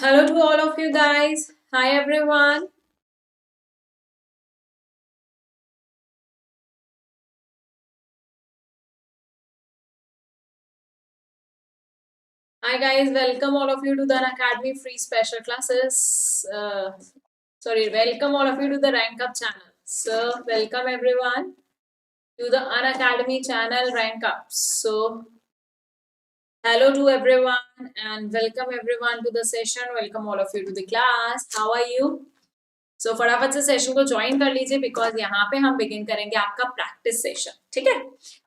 Hello to all of you guys. Hi everyone. Hi guys, welcome all of you to the Academy free special classes. Welcome all of you to the Rank Up channel. So, welcome everyone to the Unacademy channel Rank Up. So, hello to everyone and welcome everyone to the session. Welcome all of you to the class. How are you? सो फटाफट से session को join कर लीजिए because यहाँ पे हम begin करेंगे आपका प्रैक्टिस सेशन. ठीक है.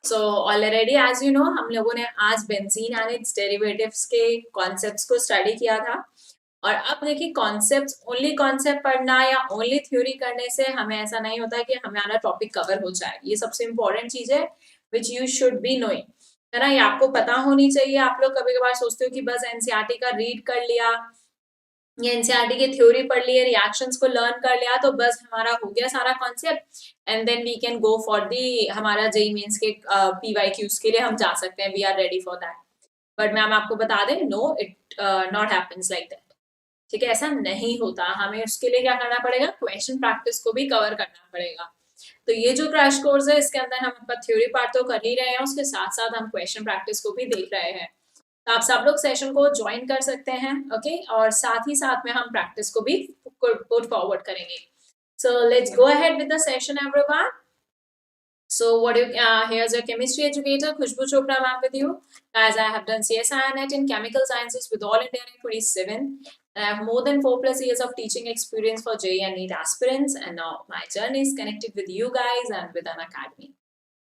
So already as you know हम लोगों ने आज बेंजीन एंड इट्स डेरिवेटिव्स के कॉन्सेप्ट्स को स्टडी किया था. और अब देखिए कॉन्सेप्ट्स ओनली कॉन्सेप्ट पढ़ना या ओनली थ्योरी करने से हमें ऐसा नहीं होता कि हमारा टॉपिक कवर हो जाए. ये सबसे इंपॉर्टेंट चीज है which you should be knowing. है ना. ये आपको पता होनी चाहिए. आप लोग कभी कभार सोचते हो कि बस एनसीईआरटी का रीड कर लिया ये एनसीईआरटी की थ्योरी पढ़ ली है रिएक्शंस को लर्न कर लिया तो बस हमारा हो गया सारा concept and then we can go for the हमारा जेई मेंस के पीवाईक्यूज के लिए हम जा सकते हैं. We are ready for that. But ma'am आपको बता दें no it not happens like that. ठीक है. ऐसा नहीं होता. हमें उसके लिए क्या करना पड़ेगा क्वेश्चन प्रैक्टिस को भी कवर करना पड़ेगा. तो ये जो क्रैश कोर्स है इसके अंदर हम आपका थ्योरी पार्ट तो कर ही रहे हैं उसके साथ साथ हम क्वेश्चन प्रैक्टिस को भी देख रहे हैं. तो आप सब लोग सेशन को ज्वाइन कर सकते हैं. ओके. और साथ ही साथ में हम प्रैक्टिस को भी पुट फॉरवर्ड करेंगे. सो let's go ahead with the session everyone. So what you here's your chemistry educator Khushbu Chopra ma'am with you. Guys, I have done CSI NET in chemical sciences with all India Rank 27 and I have more than 4+ years of teaching experience for JEE and NEET aspirants and now my journey is connected with you guys and with an academy.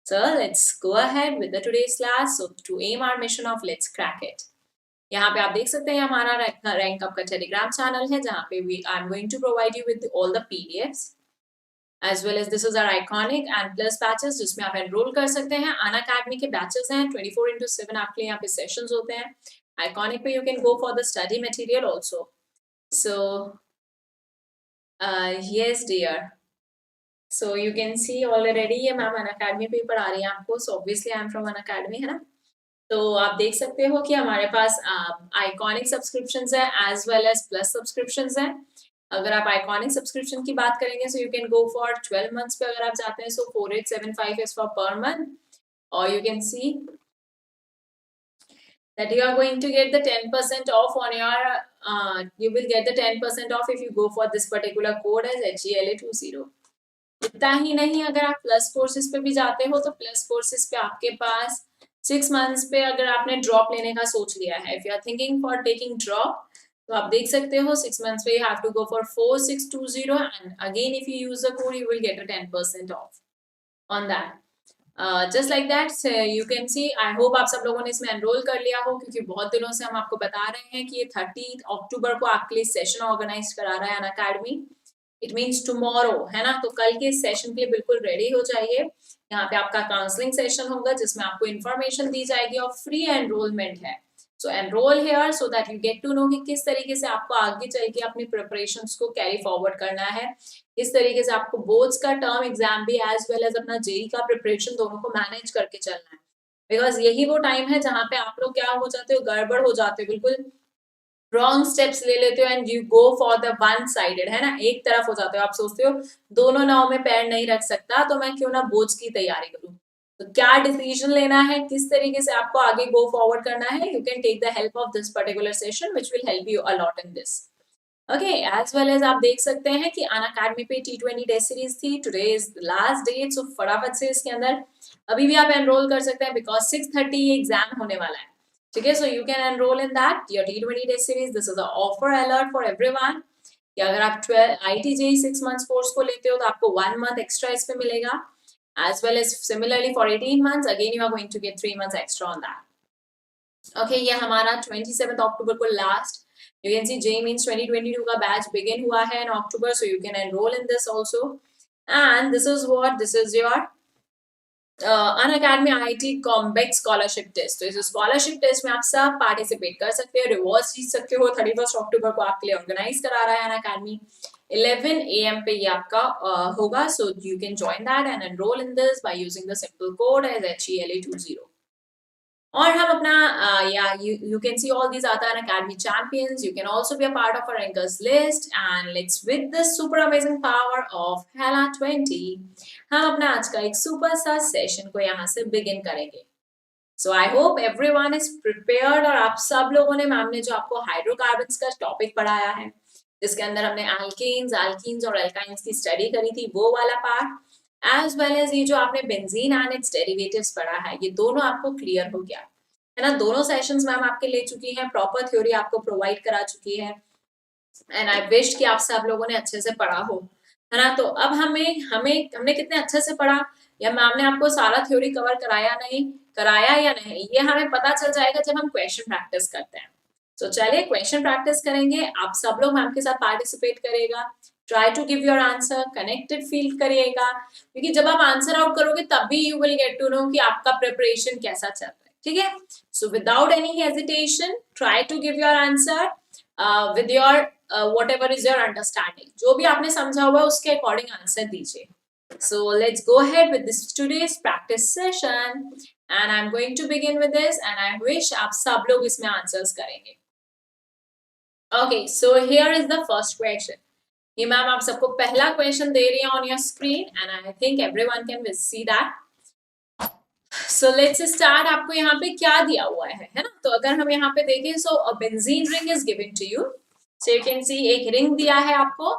So let's go ahead with the today's class. So to aim our mission of let's crack it. यहाँ पे आप देख सकते हैं हमारा rank up का Telegram channel है जहाँ पे I am going to provide you with all the PDFs as well as this is our iconic and plus batches जिसमें आप एनरोल कर सकते हैं. अनअकैडमी के बैचेस हैं 24/7 आपके लिए यहाँ पे सेशंस होते हैं. आइकॉनिक पे you can go for the study material also. So yes dear. So you can see already ये मैम अनअकैडमी पे पढ़ा रही हैं आपको. So obviously I am from Unacademy है ना. तो आप देख सकते हो कि हमारे पास आइकॉनिक सब्सक्रिप्शंस है as well as plus subscriptions है. अगर आप आइकॉनिक सब्सक्रिप्शन की बात करेंगे so you can go for 12 months पे अगर आप जाते हैं सो 4875 इज फॉर पर मंथ. और you can C that you are going to get the 10% off on your you will get the 10% off if you go for this particular code as HELA20. इतना ही नहीं अगर आप plus courses पे भी जाते हो तो प्लस कोर्सेज पे आपके पास 6 मंथ्स पे अगर आपने ड्रॉप लेने का सोच लिया है if you are thinking for taking drop तो आप देख सकते हो 6 मंथ्स पे you have to go for 4620 and again if you use the code you will get a 10% off on that. Just like that you can see. I hope आप सब लोगों ने इसमें एनरोल कर लिया हो क्योंकि बहुत दिनों से हम आपको बता रहे हैं कि ये 30 अक्टूबर को आपके लिए सेशन ऑर्गेनाइज करा रहा है अनअकैडमी. इट मीन्स टुमारो है ना. तो कल के सेशन के लिए बिल्कुल रेडी हो जाइए. यहाँ पे आपका काउंसलिंग सेशन होगा जिसमें आपको इन्फॉर्मेशन दी जाएगी और फ्री एनरोलमेंट है. So enrol here so that you get to know कि किस तरीके से आपको आगे चल के अपनी प्रिपरेशंस को कैरी फॉरवर्ड करना है. इस तरीके से आपको बोर्ड्स का टर्म एग्जाम भी एज वेल एज अपना जेई का प्रिपरेशन दोनों को मैनेज करके चलना है. बिकॉज यही वो टाइम है जहाँ पे आप लोग क्या हो जाते हो गड़बड़ हो जाते हो बिल्कुल रॉन्ग स्टेप्स ले लेते हो and you go for the one sided है ना. एक तरफ हो जाते हो. आप सोचते हो दोनों नाव में पैर नहीं रख सकता तो मैं क्यों ना बोर्ड्स की तैयारी करूं. तो क्या डिसीजन लेना है किस तरीके से आपको आगे गो फॉरवर्ड करना है you can take the help of this particular session which will help you a lot in this. Okay. As well as आप देख सकते हैं कि अनअकैडमी पे T20 टेस्ट सीरीज थी. Today is last date. So फटाफट से इसके अंदर अभी भी आप एनरोल कर सकते हैं बिकॉज 6:30 ये एग्जाम होने वाला है. ठीक है. So you can enrol in that your T20 test series. This is a offer alert for everyone कि अगर आप 12 IIT-JEE 6 मंथ्स कोर्स को लेते हो तो आपको 1 मंथ एक्स्ट्रा इस पे मिलेगा. As well as similarly for 18 months again you are going to get 3 months extra on that. Okay, ये हमारा 27 अक्टूबर को last. You can see JEE means 2022 का बैच बिगिन हुआ है in October, so you can enroll in this also. And this is what this is your Unacademy IIT Combat Scholarship Test. तो इस scholarship test में आप सब participate कर सकते हो रिवॉर्ड्स जीत सकते हो. 31 अक्टूबर को आपके लिए ऑर्गेनाइज करा रहा है Unacademy. 11 AM पे ये आपका होगा. So you can join that and enroll in this by using the simple code as HELA20. और हम अपना या you can see all these other Academy champions. You can also be a part of our rankers list, and let's with the super amazing power of Hella 20 हम अपना आज का एक super सा सेशन को यहाँ से बिगिन करेंगे. So I hope everyone is prepared. और आप सब लोगों ने, मैम ने जो आपको हाइड्रोकार्बन्स का टॉपिक पढ़ाया है, जिसके अंदर हमने एल्कीन्स और एल्काइंस की स्टडी करी थी, वो वाला पार्ट, एज वेल एज ये जो आपने बेंजीन एंड इट्स डेरिवेटिव्स पढ़ा है, ये दोनों आपको क्लियर हो गया है ना. दोनों सेशंस मैम आपके ले चुकी हैं, प्रॉपर थ्योरी आपको प्रोवाइड करा चुकी है, एंड आई विश कि आप सब लोगों ने अच्छे से पढ़ा हो, है ना. तो अब हमें हमें हमने कितने अच्छे से पढ़ा, या मैम ने आपको सारा थ्योरी कवर कराया या नहीं, ये हमें पता चल जाएगा जब हम क्वेश्चन प्रैक्टिस करते हैं. तो चलिए क्वेश्चन प्रैक्टिस करेंगे. आप सब लोग मैम के साथ पार्टिसिपेट करेगा. Try to give your answer, connected feel करिएगा, क्योंकि जब आप आंसर आउट करोगे तब भी you will get to know कि आपका प्रिपरेशन कैसा चल रहा है. ठीक है. So without any hesitation try to give your answer with your whatever is your understanding. जो भी आपने समझा हुआ है उसके अकॉर्डिंग आंसर दीजिए. So let's go ahead with this today's practice session, and I'm going to begin with this, and I wish आप सब लोग इसमें आंसर्स करेंगे. Okay, so here is the first question. ये मैम आप सबको पहला क्वेश्चन दे रही है on your screen, and I think everyone can see that. So let's start. आपको यहाँ पे क्या दिया हुआ है ना. तो अगर हम यहाँ पे देखें, so a benzene ring is given to you. So you can see एक रिंग दिया है आपको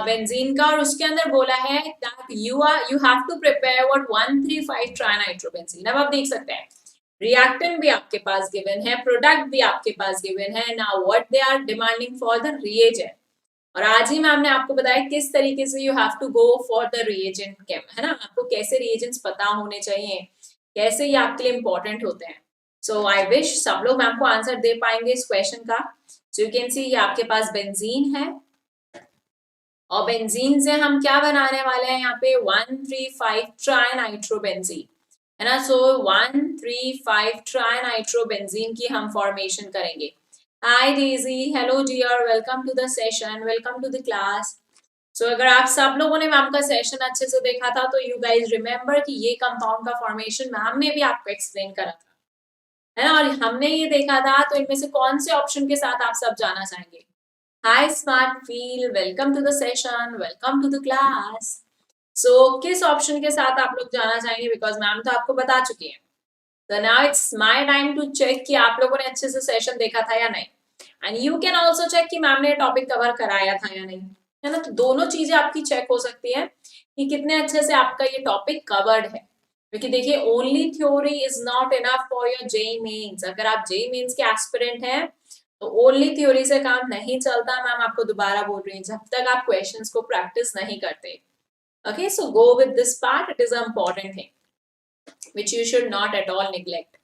बेंजीन का, और उसके अंदर बोला है that you have to prepare what 135 ट्राइनाइट्रोबेंजीन. अब आप देख सकते हैं रिएक्टेंट भी आपके पास गिवन है, प्रोडक्ट भी आपके पास गिवन है. Now what they are demanding for the reagent. और आज ही मैम ने आपको बताया किस तरीके से you have to go for the reagent केम, है ना. आपको कैसे रिएजेंट्स पता होने चाहिए, कैसे ये आपके लिए इंपॉर्टेंट होते हैं. सो आई विश सब लोग मैम को आंसर दे पाएंगे इस क्वेश्चन का. सो यू कैन सी ये आपके पास बेंजीन है, और बेंजीन से हम क्या बनाने वाले हैं यहाँ पे 135 ट्राइनाइट्रोबेंजीन, है ना. सो 135 ट्राइनाइट्रोबेंजीन की हम फॉर्मेशन करेंगे. Hi Daisy, hello dear, welcome to the session, welcome to the class. So अगर आप सब लोगों ने मैम का सेशन अच्छे से देखा था तो यू गाइज रिमेम्बर कि ये कंपाउंड का फॉर्मेशन मैम ने भी आपको एक्सप्लेन करा था, है ना. और हमने ये देखा था, तो इनमें से कौन से ऑप्शन के साथ आप सब जाना चाहेंगे. Hi smart feel, welcome to the session, welcome to the class. So किस ऑप्शन के साथ आप लोग जाना चाहेंगे, बिकॉज मैम तो आपको बता चुकी है. So now it's my time to check कि आप लोगों ने अच्छे से सेशन देखा था या नहीं, and you can also check कि मैम ने टॉपिक कवर कराया था या नहीं, है ना. तो दोनों चीजें आपकी चेक हो सकती है कि कितने अच्छे से आपका ये टॉपिक कवर्ड है. क्योंकि देखिए only theory is not enough for your JEE Mains. अगर आप जेई मेंस के एस्पिरेंट हैं तो ओनली थ्योरी से काम नहीं चलता. मैम आपको दोबारा बोल रही हूँ, जब तक आप क्वेश्चंस को प्रैक्टिस नहीं करते. Okay, so go with this part, it is a important thing which you should not at all neglect,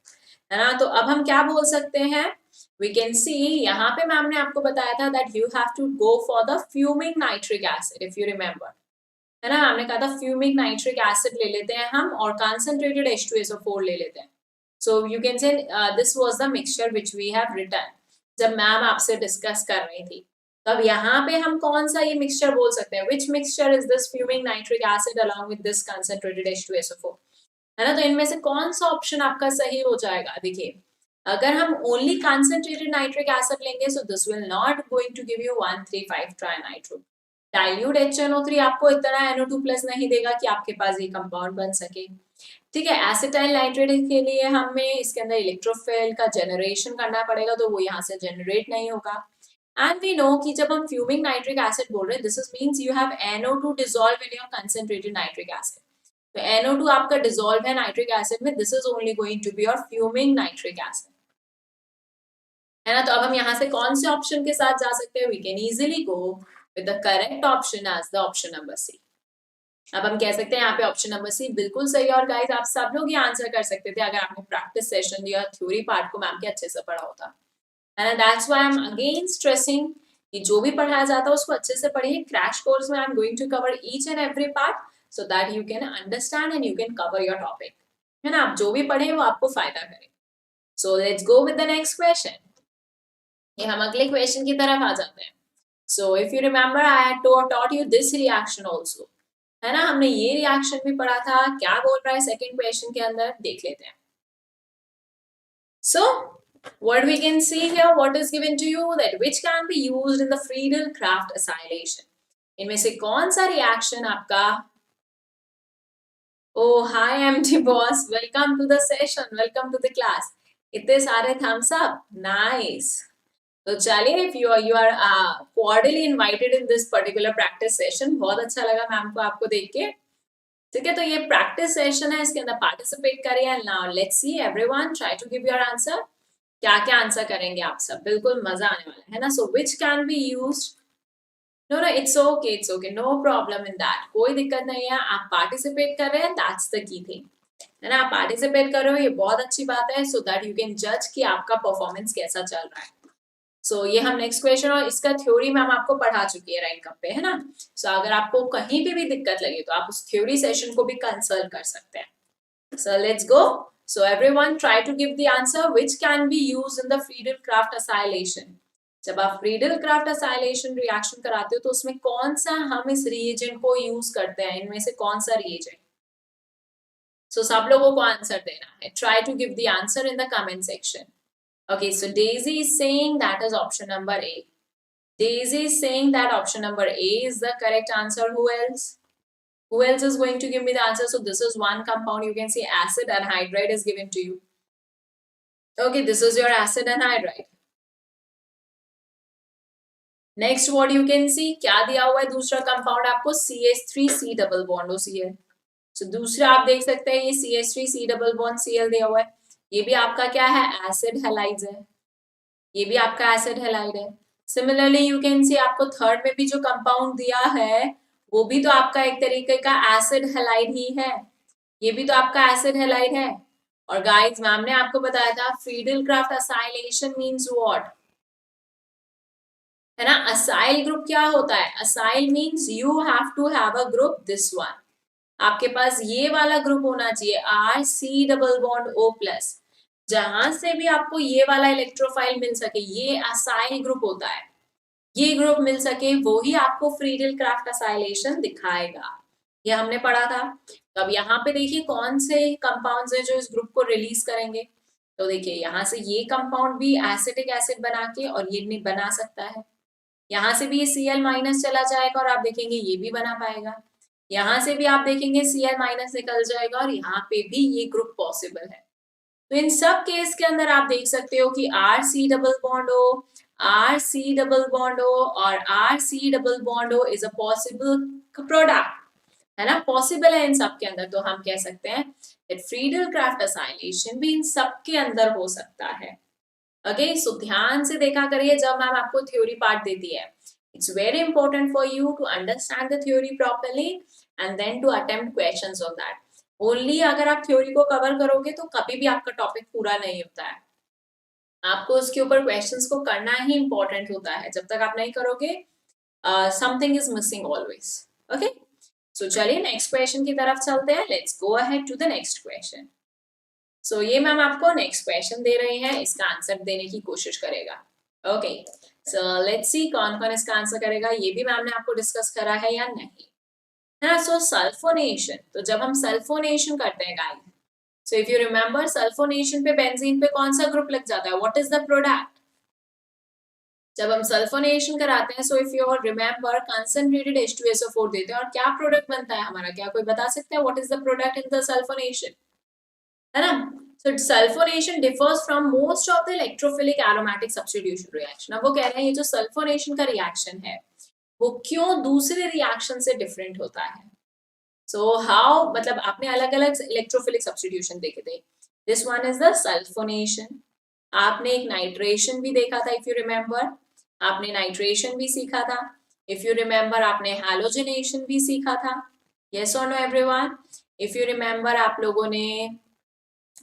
है ना. तो अब हम क्या बोल सकते हैं, we can see यहाँ पे मैम ने आपको बताया था that you have to go for the fuming nitric acid, if you remember, है ना. हमने कहा था fuming nitric acid ले लेते हैं हम, और concentrated H2SO4 ले लेते हैं. So you can say this was the mixture which we have written जब मैम आपसे डिस्कस कर रही थी. तो अब यहाँ पे हम कौन सा ये मिक्सचर बोल सकते हैं, which mixture is this fuming nitric acid along with this concentrated H2SO4, है ना. तो इनमें से कौन सा ऑप्शन आपका सही हो जाएगा. देखिए अगर हम ओनली कंसंट्रेटेड नाइट्रिक एसिड लेंगे, so this will not going to give you 135 trinitro. Dilute HNO3 आपको इतना NO2+ नहीं देगा कि आपके पास ये कंपाउंड बन सके. ठीक है. एसिटाइल नाइट्रेट के लिए हमें इसके अंदर इलेक्ट्रोफिल का जनरेशन करना पड़ेगा, तो वो यहाँ से जनरेट नहीं होगा. एंड वी नो कि जब हम फ्यूमिंग नाइट्रिक एसिड बोल रहे हैं, this is means you have NO2 dissolve in your concentrated nitric acid. तो NO2 आपका डिसॉल्व है नाइट्रिक एसिड में, this is only going to be your fuming nitric acid, है ना. तो अब हम यहाँ से कौन से ऑप्शन के साथ जा सकते हैं, we can easily go with the correct option as the option number C. अब हम कह सकते हैं यहाँ पे ऑप्शन नंबर सी बिल्कुल सही है. और गाइस आप सब लोग ये आंसर कर सकते थे अगर आपने प्रैक्टिस सेशन या थ्योरी पार्ट को मैम के अच्छे से पढ़ा होता, है ना. That's why I am again stressing कि जो भी पढ़ाया जाता है उसको अच्छे से पढ़िए. क्रैश कोर्स में I am going to cover each and every part so that you can understand and you can cover your topic, है ना. आप जो भी पढ़े वो आपको फायदा करे. So let's go with the next question. ये हम अगले क्वेश्चन की तरफ आ जाते हैं. So if you remember I had taught you this reaction also, है ना. हमने ये रिएक्शन भी पढ़ा था. क्या बोल रहा है सेकंड क्वेश्चन के अंदर, देख लेते हैं. So what we can see here, what is given to you, that which can be used in the Friedel-Crafts acylation. इनमें से कौन सा रिएक्शन आपका, oh hi MT boss, welcome to the session, welcome to the class. इतने सारे thumbs up, nice. तो चलिए, if you are cordially invited in this particular practice session, बहुत अच्छा लगा मैम को आपको देख के, ठीक है। तो ये प्रैक्टिस सेशन है, इसके अंदर पार्टिसिपेट करिए। Now let's see everyone, try to give your answer. क्या क्या आंसर करेंगे आप सब, बिल्कुल मजा आने वाला है ना। So which can be used, no it's okay, no problem in that, कोई दिक्कत नहीं है। आप पार्टिसिपेट कर रहे हैं, दैट्स द की थिंग, है ना। आप पार्टिसिपेट कर रहे हो, ये बहुत अच्छी बात है, सो दैट यू कैन जज कि आपका परफॉर्मेंस कैसा चल रहा है। सो ये हम नेक्स्ट क्वेश्चन, और इसका थ्योरी मैम आपको पढ़ा चुकी है रैंक अप पे, है ना। सो अगर आपको कहीं पे भी दिक्कत लगे तो आप उस थ्योरी सेशन को भी कंसल्ट कर सकते हैं। सो let's go. So everyone try to give the answer which can be used in the Friedel-Crafts acylation. जब आप Friedel-Crafts acylation reaction कराते हो तो उसमें कौन सा हम इस reagent को use करते हैं, इनमें से कौन सा reagent? So सब लोगों को आंसर देना है. Try to give the answer in the comment section. Okay, so Daisy is saying that is option number A. Daisy is saying that option number A is the correct answer. Who else? Who else is going to give me the answer? So this is one compound. You can see acid anhydride is given to you. Okay, this is your acid anhydride. Next, what you can see, क्या दिया हुआ है दूसरा compound आपको, CH3C double bond OCl. So दूसरा आप देख सकते हैं, ये CH3C डबल बॉन्ड Cl दिया हुआ है, ये भी आपका क्या है, एसिड हैलाइड है, ये भी आपका एसिड हैलाइड है। सिमिलरली यू कैन सी आपको थर्ड में भी जो कंपाउंड दिया है वो भी तो आपका एक तरीके का एसिड हैलाइड ही है, ये भी तो आपका एसिड हैलाइड है। और गाइस मैम ने आपको बताया था फ्रीडल-क्राफ्ट असाइलेशन मींस व्हाट, है ना। असाइल ग्रुप क्या होता है, acyl means you have to have a group this one, आपके पास ये वाला ग्रुप होना चाहिए, RC डबल बॉन्ड O+, जहां से भी आपको ये वाला इलेक्ट्रोफाइल मिल सके, ये असाइल ग्रुप होता है, ये ग्रुप मिल सके, वो ही आपको फ्रीडल-क्राफ्ट असाइलेशन दिखाएगा, ये हमने पढ़ा था। तो अब यहाँ पे देखिए कौन से कंपाउंड्स हैं जो इस ग्रुप को रिलीज करेंगे। तो देखिए यहाँ से ये कंपाउंड भी एसिटिक एसिड बना के, और ये नहीं बना सकता है, यहाँ से भी ये Cl- चला जाएगा और आप देखेंगे ये भी बना पाएगा, यहाँ से भी आप देखेंगे Cl- निकल जाएगा और यहाँ पे भी ये ग्रुप पॉसिबल है। तो इन सब केस के अंदर आप देख सकते हो कि RC double bond O, RC double bond O और RC double bond O is a possible product, है ना, पॉसिबल है इन सब के अंदर। तो हम कह सकते हैं that फ्रीडल-क्राफ्ट असाइलेशन भी इन सब के अंदर हो सकता है। ओके, सो ध्यान से देखा करिए जब मैम आपको थ्योरी पार्ट देती है, it's very important for you to understand the theory properly and then to attempt questions on that. Only अगर आप थ्योरी को कवर करोगे तो कभी भी आपका टॉपिक पूरा नहीं होता है, आपको उसके ऊपर क्वेश्चंस को करना ही इंपॉर्टेंट होता है, जब तक आप नहीं करोगे something is missing always. Okay, so चलिए नेक्स्ट क्वेश्चन की तरफ चलते हैं, let's go ahead to the next question. So ये मैम आपको नेक्स्ट क्वेश्चन दे रही हैं, इसका आंसर देने की कोशिश करेगा। ओके, सो लेट्स सी कौन कौन इसका आंसर करेगा, ये भी मैम ने आपको डिस्कस करा है या नहीं, है ना। सो सल्फोनेशन, तो जब हम सल्फोनेशन करते हैं guys, so if you remember sulphonation पे बेंजीन पे कौन सा ग्रुप लग जाता है, व्हाट इज द प्रोडक्ट जब हम सल्फोनेशन कराते हैं। So if you remember concentrated H2SO4 देते हैं और क्या प्रोडक्ट बनता है हमारा, क्या कोई बता सकता है what is the product in the sulphonation, है ना। So sulfonation differs from most of the electrophilic aromatic substitution reaction। अब वो कह रहे हैं ये जो सल्फोनेशन का रिएक्शन है वो क्यों दूसरे रिएक्शन से डिफरेंट होता है। सो हाउ, मतलब आपने अलग अलग इलेक्ट्रोफिलिक सब्स्टिट्यूशन देखे थे, this one is the sulphonation. आपने एक नाइट्रेशन भी देखा था, इफ यू रिमेम्बर, आपने नाइट्रेशन भी सीखा था, इफ यू रिमेम्बर आपने हैलोजिनेशन भी सीखा था, यस और no everyone. If you remember आप लोगों ने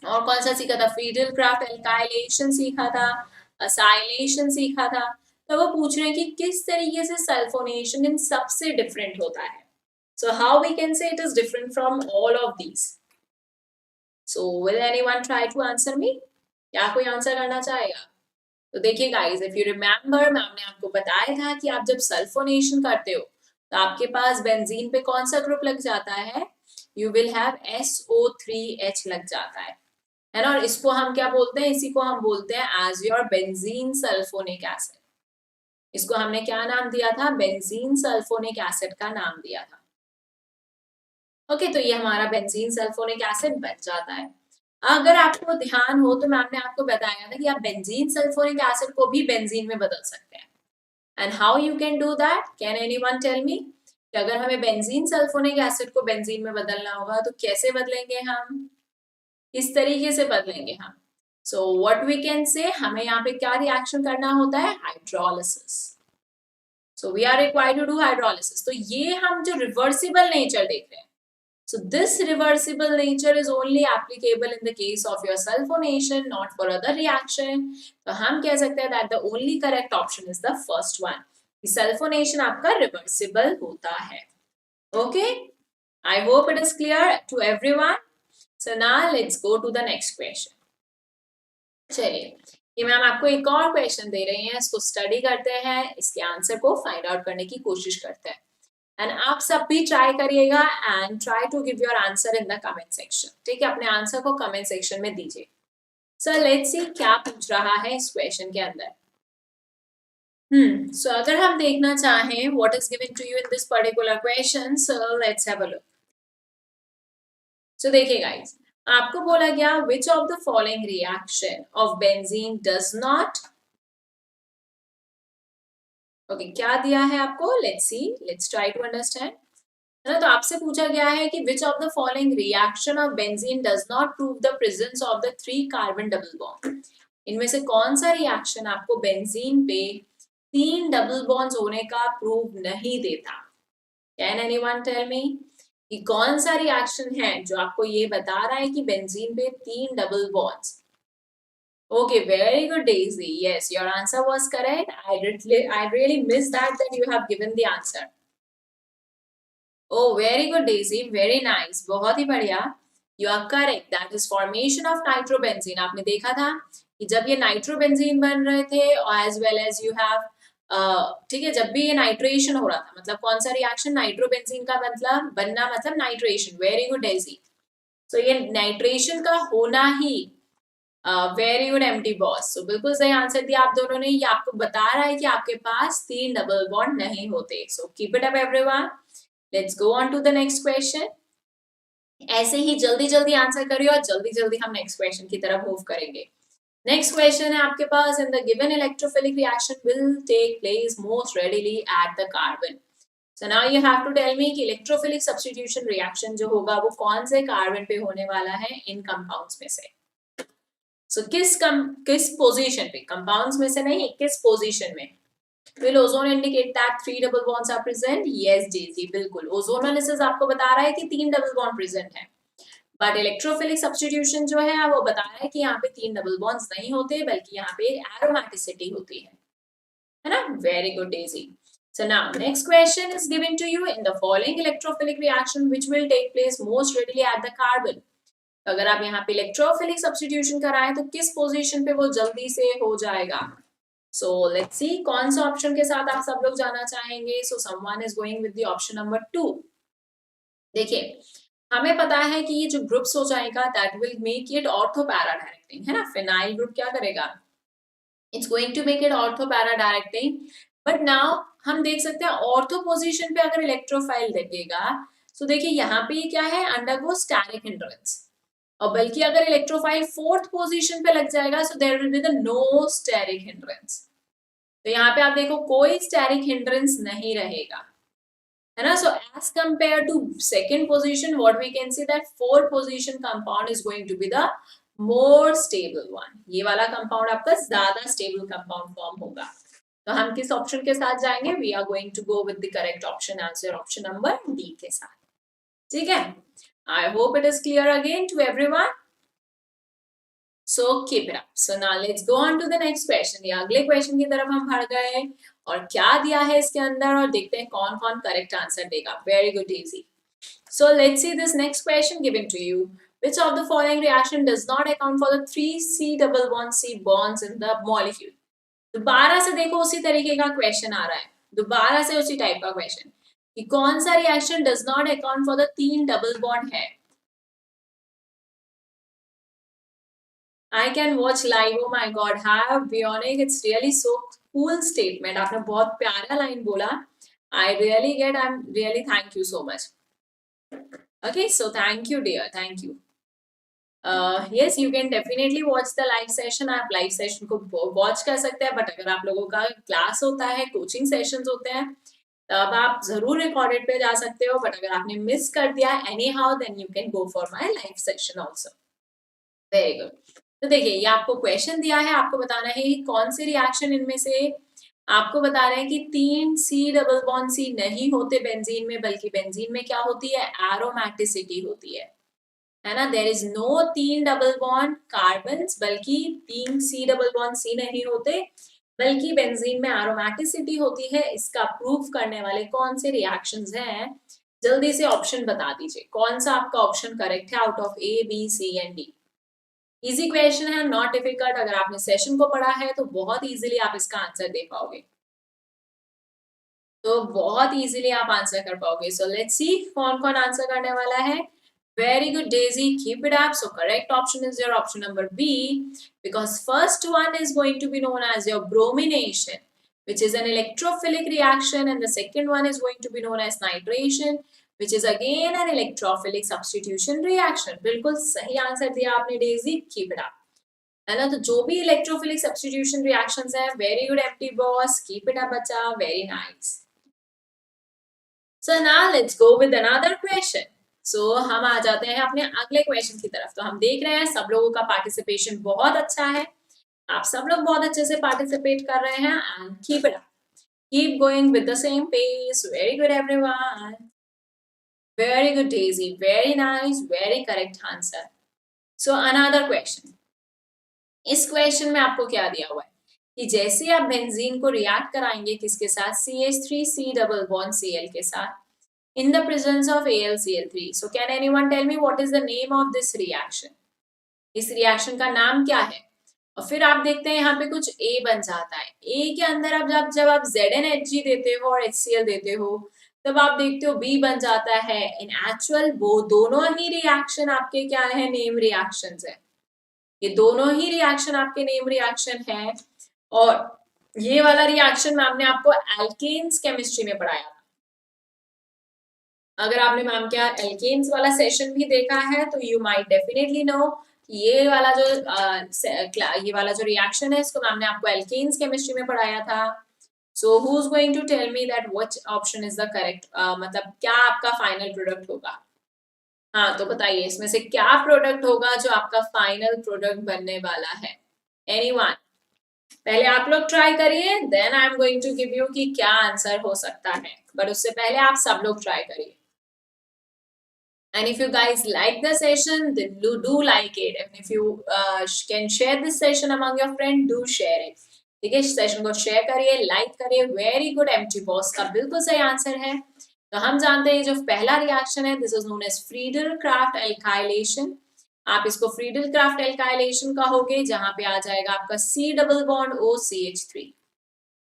और कौन सा सीखा था, फ्रीडल-क्राफ्ट एल्काइलेशन सीखा था, असाइलेशन सीखा था। तो वो पूछ रहे हैं कि किस तरीके से सल्फोनेशन इन सबसे डिफरेंट होता है। So how we can say it is different from all of these. So will anyone try to answer me, क्या कोई आंसर करना चाहेगा। तो देखिए guys, if you remember ma'am ने आपको बताया था कि आप जब सल्फोनेशन करते हो तो आपके पास बेंजीन पे कौन सा ग्रुप लग जाता है, यू विल हैव SO3H लग जाता है। है ना। और इसको हम क्या बोलते हैं, इसी को हम बोलते हैं as your benzene sulphonic acid. इसको हमने क्या नाम दिया था, बेंजीन सल्फोनिक एसिड का नाम दिया था। ओके, तो ये हमारा बेंजीन सल्फोनिक एसिड बन जाता है। अगर आपको ध्यान हो तो मैंने आपको बताया था कि आप बेंजीन सल्फोनिक एसिड को भी बेंजीन में बदल सकते हैं। And how you can do that, can anyone tell me? कि अगर हमें बेंजीन सल्फोनिक एसिड को बेंजीन में बदलना होगा तो कैसे बदलेंगे हम, किस तरीके से बदलेंगे हम? सो व्हाट वी कैन से, हमें यहाँ पे क्या रिएक्शन करना होता है, hydrolysis. So we are required to do hydrolysis. तो ये हम जो रिवर्सिबल नेचर देख रहे हैं, so this reversible nature is only applicable in the case of your sulfonation, not for other reaction. तो हम कह सकते हैं that the only correct option is the first one. Sulfonation आपका reversible होता है। Okay, I hope it is clear to everyone. So now let's go to the next question. चलिए, ये मैम आपको एक और क्वेश्चन दे रही हैं, इसको स्टडी करते हैं, इसके आंसर को फाइंड आउट करने की कोशिश करते हैं। एंड आप सब भी ट्राई करिएगा and try to give your answer in the comment section. ठीक है, अपने आंसर को कमेंट सेक्शन में दीजिए। सो लेट्स सी क्या पूछ रहा है इस क्वेश्चन के अंदर। सो अगर हम देखना चाहें what is given to you in this particular question, so let's have a look. So देखिए गाइस, आपको बोला गया which of the following reaction of benzene does not, okay क्या दिया है आपको, let's see, let's try to understand. है ना, तो आपसे पूछा गया है कि which of the following reaction of benzene does not prove the presence of the 3 carbon double bond. इनमें से कौन सा रिएक्शन आपको बेंजीन पे 3 डबल बॉन्ड्स होने का प्रूव नहीं देता? कैन एनीवन टेल मी कि कौन सा रिएक्शन है जो आपको ये बता रहा है कि बेंजीन पे 3 double bonds? Okay, very good, Daisy. Yes, your answer was correct. I really missed that you have given the answer. Oh, very good, Daisy. Very nice. बहुत ही बढ़िया. You are correct. That is formation of nitrobenzene. आपने देखा था कि जब ये nitrobenzene बन रहे थे और as well as you have ठीक है, जब भी ये नाइट्रेशन हो रहा था, मतलब कौन सा रिएक्शन, नाइट्रोबेंजीन का मतलब बनना मतलब nitration. Very good Daisy. So ये नाइट्रेशन का होना ही very good empty boss. So बिल्कुल सही आंसर दिया आप दोनों ने। ये आपको बता रहा है कि आपके पास 3 डबल बॉन्ड नहीं होते। So keep it up everyone. Let's go on to the next question. ऐसे ही जल्दी जल्दी आंसर करिए और जल्दी जल्दी हम नेक्स्ट क्वेश्चन की तरफ मूव करेंगे। नेक्स्ट क्वेश्चन है आपके पास, in the given electrophilic reaction will take place most readily at the carbon. So now you have to tell me कि इलेक्ट्रोफिलिक सब्स्टिट्यूशन रिएक्शन जो होगा वो कौन से कार्बन पे होने वाला है इन कंपाउंड्स में से। सो किस पोजीशन पे, कंपाउंड्स में से नहीं, किस पोजीशन में? Will ozone indicate that 3 double bonds are present? Yes, Daisy, बिल्कुल। ओजोनोलिसिस आपको बता रहा है कि 3 डबल बॉन्ड प्रेजेंट है, बट इलेक्ट्रोफिलिक सब्स्टिट्यूशन जो है वो बता रहा है कि यहाँ पे 3 डबल बॉन्ड्स नहीं होते, बल्कि यहाँ पे एरोमेटिसिटी होती है ना। Very good Daisy. So now next question is given to you, in the following electrophilic reaction which will take place most readily at the carbon। तो अगर आप यहाँ पे इलेक्ट्रोफिलिक सब्स्टिट्यूशन कराएं तो किस पोजीशन पे वो जल्दी से हो जाएगा? So let's see कौन सा ऑप्शन के साथ आप सब लोग जाना चाहेंगे। So someone is going with the option number 2। देखिए, हमें पता है कि ये जो ग्रुप्स हो जाएगा that will make it ortho para directing, है ना। फिनाइल ग्रुप क्या करेगा, it's going to make it ortho para directing। But now हम देख सकते हैं ऑर्थो पोजीशन पे अगर इलेक्ट्रोफाइल लगेगा, तो देखिए यहाँ पे क्या है, अंडरगो स्टेरिक हिंड्रेंस। और बल्कि अगर इलेक्ट्रोफाइल 4th पोजीशन पे लग जाएगा, so there will be the no steric hindrance. तो यहाँ पे आप देखो कोई स्टेरिक हिंड्रेंस नहीं रहेगा, है ना। So as compare to second position, what we can see that 4th position compound is going to be the more stable one. ये वाला कंपाउंड आपका ज्यादा स्टेबल कंपाउंड फॉर्म होगा। तो हम किस ऑप्शन के साथ जाएंगे, we are going to go with the correct option answer, option number D के साथ। ठीक है, I hope it is clear again to everyone. So keep it up. So now let's go on to the next question. ये अगले question की तरफ हम बढ़ गए और क्या दिया है इसके अंदर, और देखते हैं कौन कौन करेक्ट आंसर देगा। Very good easy. So let's see this next question given to you, which of the following reaction does not account for the 3 C double bond C bonds in the molecule। दोबारा से देखो उसी तरीके का question आ रहा है, दोबारा से उसी टाइप का क्वेश्चन कि कौन सा reaction does not account for the 3 double bond है। I can watch live. Oh my God, have Bionic. It's really so cool statement. आपने बहुत प्यारा लाइन बोला. I really get. I'm really thank you so much. Okay, so thank you, dear. Thank you. Yes, you can definitely watch the live session. आप live session को watch कर सकते हैं. But अगर आप लोगों का class होता है, coaching sessions होते हैं, तब आप जरूर recorded पे जा सकते हो. But अगर आपने miss कर दिया anyhow, then you can go for my live session also. Very good. तो देखिए ये आपको क्वेश्चन दिया है, आपको बताना है कौन से रिएक्शन इनमें से आपको बता रहे हैं कि 3 C डबल बॉन्ड C नहीं होते बेंजीन में, बल्कि बेंजीन में क्या होती है, एरोमेटिसिटी होती है ना. There is no 3 double bond carbon, बल्कि 3 C डबल बॉन्ड C नहीं होते, बल्कि बेंजीन में एरोमेटिसिटी होती है. इसका प्रूफ करने वाले कौन से रिएक्शंस हैं, जल्दी से ऑप्शन बता दीजिए. कौन सा आपका ऑप्शन करेक्ट है out of A, B, C and D. Easy question है, नॉट डिफिकल्ट. अगर आपने सेशन को पढ़ा है तो बहुत इजीली आप इसका आंसर दे पाओगे, तो बहुत इजीली आप आंसर कर पाओगे. सो लेट्स सी कौन कौन आंसर करने वाला है. Very good Daisy, keep it up. So correct option is your option number B, because first one is going to be known as your bromination, which is an electrophilic reaction, and the second one is going to be known as nitration, which is again an electrophilic substitution reaction. बिल्कुल सही answer दिया आपने Daisy, keep it up. है ना, तो जो भी electrophilic substitution reactions है, very good empty boss, keep it up बच्चा, very nice. So now let's go with another question. So हम आ जाते हैं अपने अगले क्वेश्चन की तरफ. तो हम देख रहे हैं सब लोगों का पार्टिसिपेशन बहुत अच्छा है, आप सब लोग बहुत अच्छे से पार्टिसिपेट कर रहे हैं. And keep it up, keep going with the same pace. Very good everyone, very good Daisy, very nice, very correct answer. So another question. इस क्वेश्चन में आपको क्या दिया हुआ है कि जैसे आप बेंजीन को रिएक्ट कराएंगे किसके साथ, CH3C डबल बॉन्ड Cl के साथ, in the presence of AlCl3. So can anyone tell me what is the name of this reaction? इस रिएक्शन का नाम क्या है? और फिर आप देखते हैं यहाँ पे कुछ A बन जाता है. A के अंदर अब जब आप ZnHg देते हो और HCl देते हो, तब आप देखते हो B बन जाता है. इन एक्चुअल वो दोनों ही रिएक्शन आपके क्या है, नेम रिएक्शंस है. ये दोनों ही रिएक्शन आपके नेम रिएक्शन है. और ये वाला रिएक्शन मैम ने आपको एल्केन्स केमिस्ट्री में पढ़ाया था. अगर आपने मैम क्या एल्केन्स वाला सेशन भी देखा है तो यू माइट डेफिनेटली नो ये वाला जो रिएक्शन है, इसको मैम ने आपको एल्केन्स केमिस्ट्री में पढ़ाया था. So who is going to tell me that which option is the correct, मतलब क्या आपका फाइनल प्रोडक्ट होगा. हाँ तो बताइए इसमें से क्या प्रोडक्ट होगा जो आपका फाइनल प्रोडक्ट बनने वाला है. एनीवन, पहले आप लोग ट्राई करिए, then I am going to give you कि क्या आंसर हो सकता है. बट उससे पहले आप सब लोग ट्राई करिए. And if you guys like the session, then do like it. And if you can share this session among your friends, do share it. ठीक है, सेशन को शेयर करिए, लाइक करिए. वेरी गुड, एम्प्टी बॉक्स का बिल्कुल सही answer है. तो हम जानते हैं जो पहला रिएक्शन है, this is known as Friedel Crafts alkylation. आप इसको फ्रीडल क्राफ्ट एल्काइलेशन कहोगे, जहां पे आ जाएगा आपका C डबल बॉन्ड OCH3,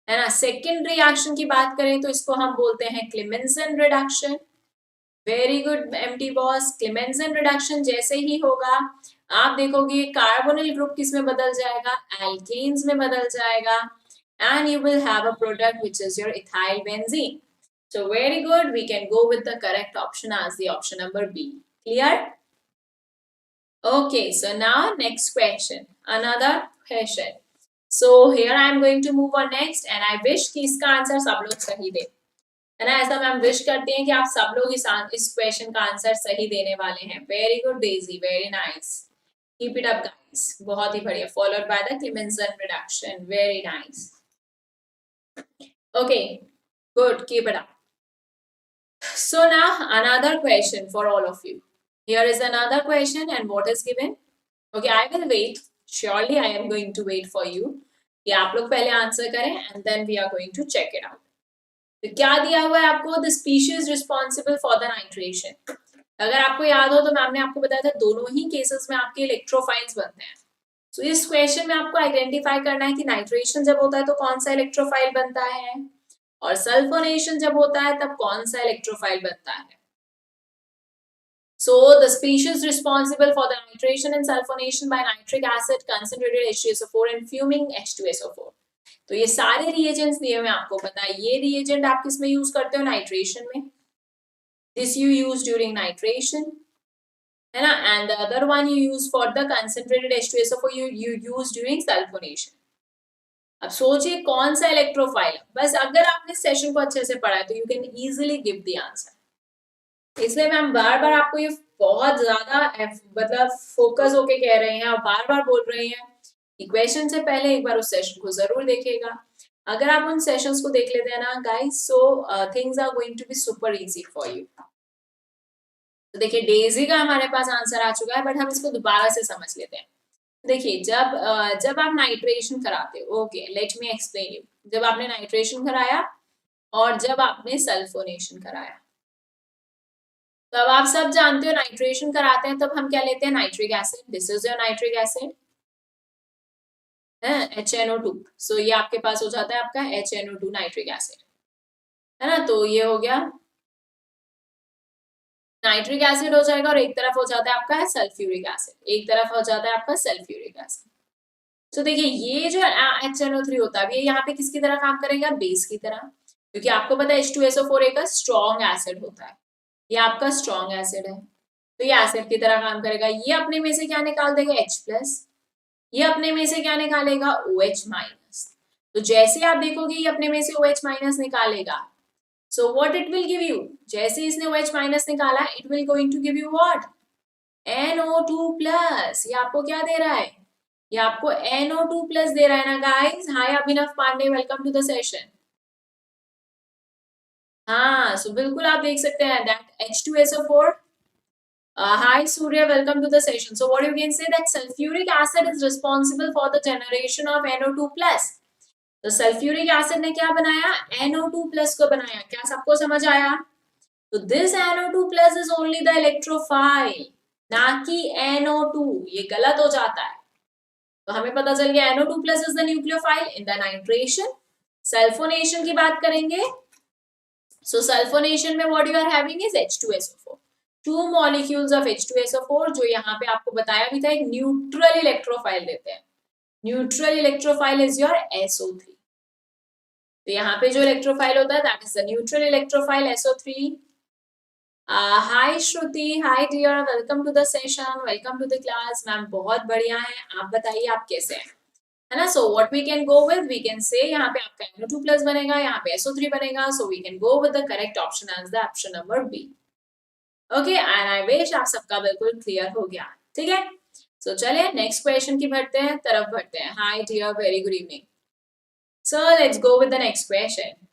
है ना. सेकेंड रिएक्शन की बात करें तो इसको हम बोलते हैं Clemmensen reduction. Very good empty boss, Clemmensen reduction जैसे ही होगा आप देखोगे कार्बोनिल ग्रुप किस में बदल जाएगा, एल्केन्स में बदल जाएगा, and you will have a product which is your ethyl benzene. So very good, we can go with the correct option as the option number B. Clear? Okay, so now next question, another question. So here I am going to move on next, and I wish कि इसका answer सब लोग सही दे, है ना. ऐसा ma'am wish करते हैं कि आप सब लोग इस क्वेश्चन का आंसर सही देने वाले हैं. Very good Daisy, very nice, keep it up guys, बहुत ही बढ़िया. Followed by the Clemmensen reduction, very nice. Okay good, keep it up. So now another question for all of you. Here is another question, and what is given? Okay, I will wait. Surely I am going to wait for you. कि आप लोग पहले answer करें and then we are going to check it out. तो क्या दिया हुआ है आपको, the species responsible for the nitration. अगर आपको याद हो तो मैम ने आपको बताया था दोनों ही केसेस में आपके इलेक्ट्रोफाइल्स बनते हैं. तो इस क्वेश्चन में आपको आइडेंटिफाई करना है कि नाइट्रेशन जब होता है तो कौन सा इलेक्ट्रोफाइल बनता है, और सल्फोनेशन जब होता है तब कौन सा इलेक्ट्रोफाइल बनता है. So the species responsible for the nitration and sulfonation by nitric acid, concentrated H2SO4 and fuming H2SO4. तो ये सारे रिएजेंट्स दिए हुए आपको पता है। ये रिएजेंट आप किस में यूज करते हो? नाइट्रेशन में। This you use during nitration, है ना, and the other one you use for the concentrated H2SO4 you use during sulphonation. अब सोचिए कौन सा इलेक्ट्रोफाइल। बस अगर आपने सेशन को अच्छे से पढ़ा है तो you can easily give the answer. इसलिए मैम बार बार आपको ये बहुत ज्यादा मतलब फोकस होके कह रहे हैं और बार बार बोल रहे हैं कि क्वेश्चन से पहले एक बार उस सेशन को जरूर देखिएगा। अगर आप उन सेशंस को देख लेते हैं ना guys, so things are going to be super easy for you. तो देखिए डेजी का हमारे पास आंसर आ चुका है, बट हम इसको दोबारा से समझ लेते हैं। देखिए जब आप नाइट्रेशन कराते हो, okay let me explain you. जब आपने नाइट्रेशन कराया और जब आपने सल्फोनेशन कराया, तो अब आप सब जानते हो नाइट्रेशन कराते हैं तब हम क्या लेते हैं? Nitric acid. This is your nitric acid है HNO2। सो ये आपके पास हो जाता है आपका HNO2 नाइट्रिक एसिड, है ना। तो ये हो गया नाइट्रिक एसिड हो जाएगा और एक तरफ हो जाता है आपका सल्फ्यूरिक एसिड, एक तरफ हो जाता है आपका सल्फ्यूरिक एसिड। तो देखिए ये जो HNO3 होता है ये यहाँ पे किसकी तरह काम करेगा? बेस की तरह, क्योंकि आपको पता है H2SO4 एक स्ट्रॉन्ग एसिड होता है, ये आपका स्ट्रॉन्ग एसिड है, तो ये एसिड की तरह काम करेगा। ये अपने में से क्या निकाल देगा? H+, ये अपने में से क्या निकालेगा? OH-। तो जैसे आप देखोगे ये अपने में से OH- निकालेगा, so what it will give you? जैसे इसने OH- निकाला, it will going to give you what? NO2+। ये आपको क्या दे रहा है? ये आपको NO2+ दे रहा है ना guys. Hi Abhinav Pandey, welcome to the session. हाँ सो बिल्कुल आप देख सकते हैं that H2SO4। Hi Surya, welcome to the session. So what you can say that sulfuric acid is responsible for the generation of NO2+। तो सल्फ्यूरिक एसिड ने क्या बनाया? NO2+ को बनाया। क्या सबको समझ आया? तो this NO2+ is only the electrophile, ना कि NO2। ये गलत हो जाता है। तो हमें पता चल गया NO2+ is the nucleophile in the nitration. Sulfonation की बात करेंगे, सो सल्फोनेशन में what you are having is H2SO4, 2 molecules of H2SO4, जो यहाँ पे आपको बताया भी था एक न्यूट्रल इलेक्ट्रोफाइल देते हैं। Neutral electrophile is your SO3। तो यहाँ पे जो इलेक्ट्रोफाइल होता है that is the neutral electrophile SO3। Hi Shruti, hi dear, welcome to the session, welcome to the class. Ma'am बहुत बढ़िया है, आप बताइए आप कैसे हैं, है ना। So what we can go with, we can say यहाँ पे आपका NO2+ बनेगा, यहाँ पे SO3 बनेगा। So we can go with the correct option as the option number B. Okay and I wish आप सबका बिल्कुल क्लियर हो गया, ठीक है। सो चलिए नेक्स्ट क्वेश्चन की तरफ बढ़ते हैं। Hi dear, very good evening. So let's go with the next question.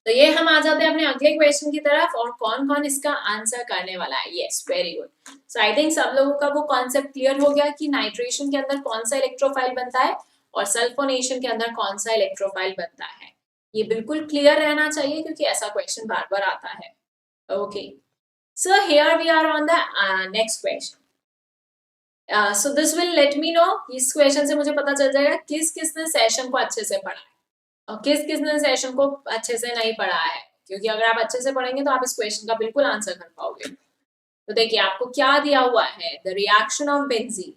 तो ये हम आ जाते हैं अपने अगले क्वेश्चन की तरफ, और कौन कौन इसका आंसर करने वाला है। Yes very good. So I think सब लोगों का वो कॉन्सेप्ट क्लियर हो गया कि नाइट्रेशन के अंदर कौन सा इलेक्ट्रोफाइल बनता है और सल्फोनेशन के अंदर कौन सा इलेक्ट्रोफाइल बनता है। ये बिल्कुल क्लियर रहना चाहिए क्योंकि ऐसा क्वेश्चन बार बार आता है। Okay so here we are on the next question. So this will let me know, इस क्वेश्चन से मुझे पता चल जाएगा किस किसने सेशन को अच्छे से पढ़ा है और किस किसने सेशन को अच्छे से नहीं पढ़ा है, क्योंकि अगर आप अच्छे से पढ़ेंगे तो आप इस क्वेश्चन का बिल्कुल आंसर कर पाओगे। तो देखिए आपको क्या दिया हुआ है, the reaction of benzene.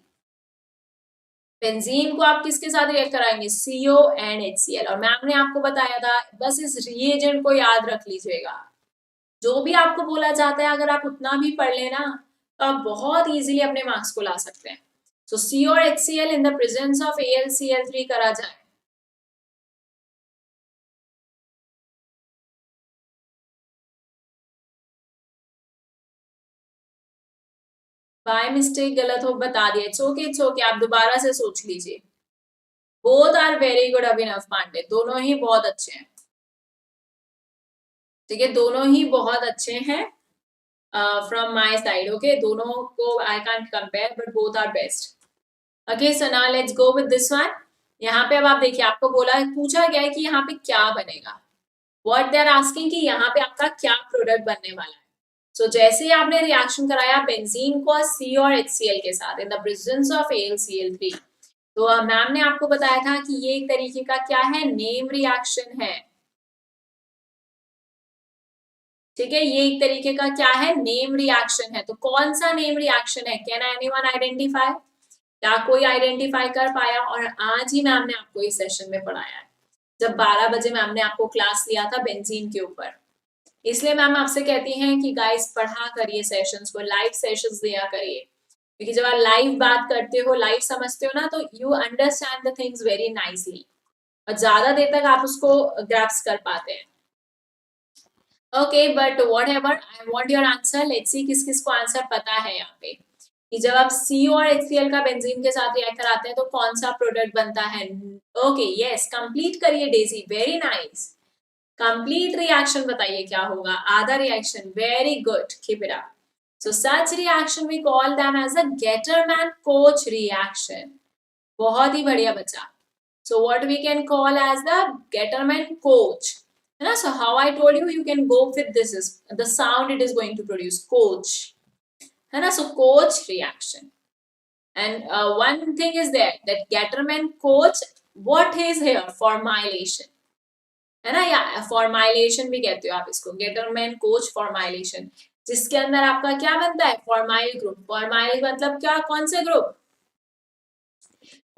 Benzene को आप किसके साथ रिएक्ट कराएंगे? CO and HCl। और मैम ने आपको बताया था, बस इस रिएजेंट को याद रख लीजिएगा। जो भी आपको बोला जाता है अगर आप उतना भी पढ़ लेना तो आप बहुत इजीली अपने मार्क्स को ला सकते हैं। सो CO और HCl in the presence of AlCl3 करा जाए। बाय मिस्टेक गलत हो बता दिया, इट्स ओके, आप दोबारा से सोच लीजिए। बोथ आर वेरी गुड अभिनव पांडे, दोनों ही बहुत अच्छे हैं, ठीक है, दोनों ही बहुत अच्छे हैं फ्रॉम माय साइड। ओके दोनों को I can't compare but both are best. Okay so now let's go with this one. यहाँ पे अब आप देखिए आपको पूछा गया है कि यहाँ पे क्या बनेगा, व्हाट दे आर आस्किंग कि यहाँ पे आपका क्या प्रोडक्ट बनने वाला है। सो जैसे ही आपने रिएक्शन कराया बेंजीन को CO और HCl के साथ in the presence of AlCl3, तो मैम ने आपको बताया था कि ये एक तरीके का क्या है, नेम रिएक्शन है। ठीक है, ये एक तरीके का क्या है, नेम रिएक्शन है। तो कौन सा नेम रिएक्शन है, कैन एनीवन आइडेंटिफाई? क्या कोई आइडेंटिफाई कर पाया? और आज ही मैम ने आपको इस सेशन में पढ़ाया है, जब 12 बजे मैम ने आपको क्लास लिया था बेंजीन के ऊपर। इसलिए मैम आपसे कहती हैं कि गाइस पढ़ा करिए सेशंस को, लाइव सेशंस दिया करिए, क्योंकि जब आप लाइव बात करते हो, लाइव समझते हो ना, तो you understand the things very nicely, और ज्यादा देर तक आप उसको ग्रैप्स कर पाते हैं। Okay, but what ever, I want your answer. Let's see किस किस को आंसर पता है यहाँ पे, कि जब आप CO और HCl का बेंजीन के साथ रिएक्ट कराते हैं तो कौन सा प्रोडक्ट बनता है। ओके, यस, कंप्लीट करिए Daisy, very nice. Complete reaction बताइए क्या होगा, आधा reaction, very good, keep it up. So such reaction we call them as a Getterman-Koch reaction. बहुत ही बढ़िया बच्चा। So what we can call as the Getterman-Koch, है ना? So how I told you, you can go with this is the sound it is going to produce, Koch, है ना? So Koch reaction. And one thing is there that Getterman-Koch, what is here, formylation, है ना, या formylation भी कहते हो आप इसको, गेटरमैन-कोच फॉर्माइलेशन, जिसके अंदर आपका क्या बनता है, फॉर्माइल ग्रुप। फॉर्माइल मतलब क्या, कौन से group?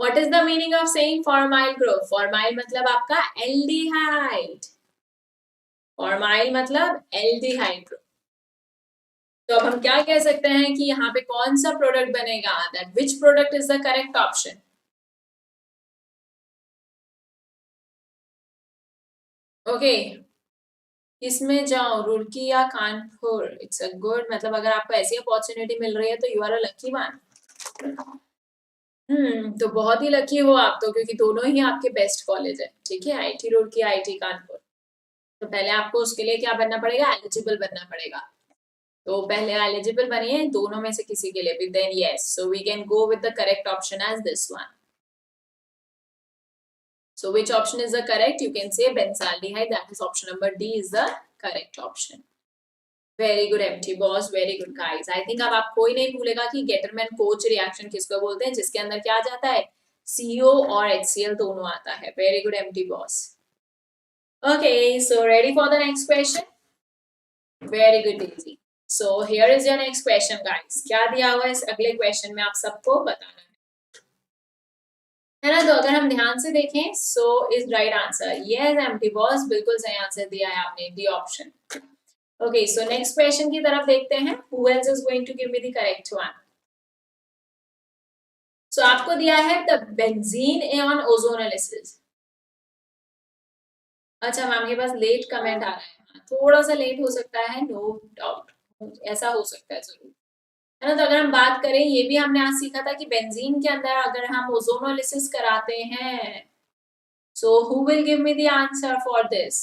What is the meaning of saying formyl group? Formyl मतलब आपका एल्डिहाइड, फॉर्माइल मतलब एल्डिहाइड ग्रुप। तो अब हम क्या कह सकते हैं कि यहाँ पे कौन सा प्रोडक्ट बनेगा, that which product is the correct option? Okay, किसमें जाऊं, रुड़की या कानपुर? इट्स अ गुड, मतलब अगर आपको ऐसी अपॉर्चुनिटी मिल रही है तो you are a lucky one. तो बहुत ही लकी हो आप तो, क्योंकि दोनों ही आपके बेस्ट कॉलेज है। ठीक है, IIT रुड़की, IIT कानपुर। तो पहले आपको उसके लिए क्या बनना पड़ेगा, एलिजिबल बनना पड़ेगा। तो पहले एलिजिबल बनिए दोनों में से किसी के लिए भी, then yes, so we can go with the correct option as this one. So which option is the correct? You can say benzaldehyde, that is option number D is the correct option. Very good empty boss, very good guys. I think अब आप कोई नहीं भूलेगा कि Gattermann coach reaction किसको बोलते हैं, जिसके अंदर क्या आ जाता है, CO और HCl दोनों आता है। Very good empty boss. Okay, so ready for the next question? Very good Daisy. So here is your next question guys. क्या दिया हुआ है इस अगले क्वेश्चन में, आप सबको बताना है ना? तो अगर हम ध्यान से देखें, so is right answer. Yes empty boss, बिल्कुल सही आंसर दिया है आपने, D option. Okay, so next question की तरफ देखते हैं। Who else is going to give me the correct one? So आपको दिया है the benzene on ozonolysis. अच्छा मैम के पास लेट कमेंट आ रहा है, थोड़ा सा लेट हो सकता है, नो डाउट, ऐसा हो सकता है जरूर, है ना? तो अगर हम बात करें, ये भी हमने आज सीखा था कि बेंजीन के अंदर अगर हम ओजोनोलिसिस कराते हैं, so who will give me the answer for this?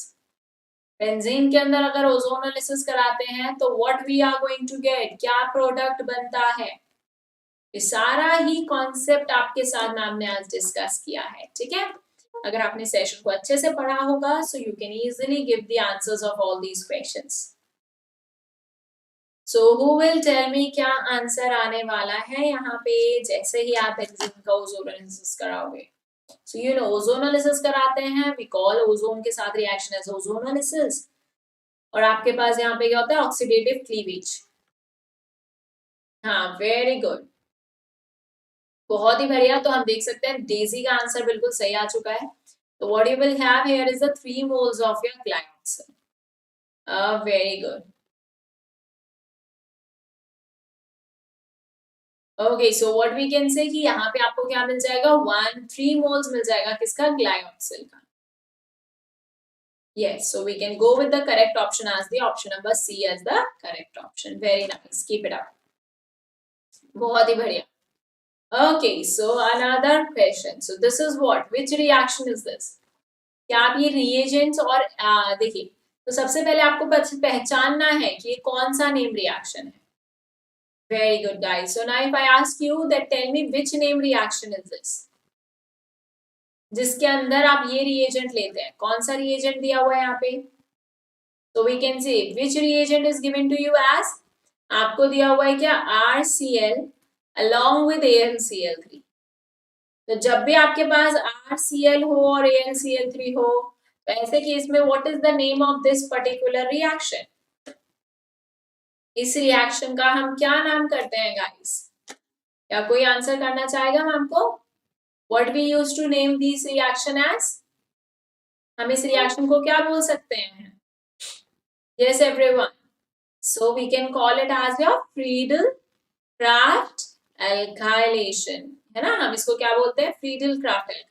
Benzene के अंदर अगर ओजोनोलिसिस कराते हैं तो what we are going to get, क्या प्रोडक्ट बनता है? ये सारा ही कॉन्सेप्ट आपके साथ मैम ने आज डिस्कस किया है। ठीक है, अगर आपने सेशन को अच्छे से पढ़ा होगा, so you can easily give the answers of all these questions. So who will tell me क्या आंसर आने वाला है यहाँ पे, जैसे ही आप बेंजीन का ओजोनोलिसिस कराओगे। सो यू नो ओजोनोलिसिस कराते हैं, वी कॉल ओजोन के साथ रिएक्शन एज ओजोनोलिसिस, और आपके पास यहाँ पे क्या होता है, ऑक्सीडेटिव क्लीवेज। हाँ, वेरी गुड, बहुत ही बढ़िया। तो हम देख सकते हैं डेजी का आंसर बिल्कुल सही आ चुका है। तो what you will have here is the 3 moles of your glycol. Very good. Okay, so what we can say कि यहाँ पे आपको क्या मिल जाएगा, 3 moles मिल जाएगा, किसका, ग्लाइकोल का। Yes, so we can go with the correct option as the option number C as the correct option. Very nice. Keep it up. बहुत ही बढ़िया. Okay, so another question. So this is what? Which reaction is this? क्या आप ये reagents और देखिए, तो सबसे पहले आपको पहचानना है कि ये कौन सा name reaction है. Very good, guys. So now if I ask you that, tell me which name reaction is this? जिसके अंदर आप ये reagent लेते हैं, कौन सा reagent दिया हुआ है यहाँ पे? So we can say which reagent is given to you as, आपको दिया हुआ है क्या, RCl along with AlCl3। तो जब भी आपके पास RCl हो और AlCl3 हो, तो ऐसे केस में what is the name of this particular reaction? इस रिएक्शन का हम क्या नाम करते हैं गाइस? क्या कोई आंसर करना चाहेगा मैम को? What we use to name this reaction as? हम इस रिएक्शन को क्या बोल सकते हैं? Yes everyone, so we can call it as your Friedel Crafts alkylation, है ना? हम इसको क्या बोलते हैं? Friedel Crafts alkylation.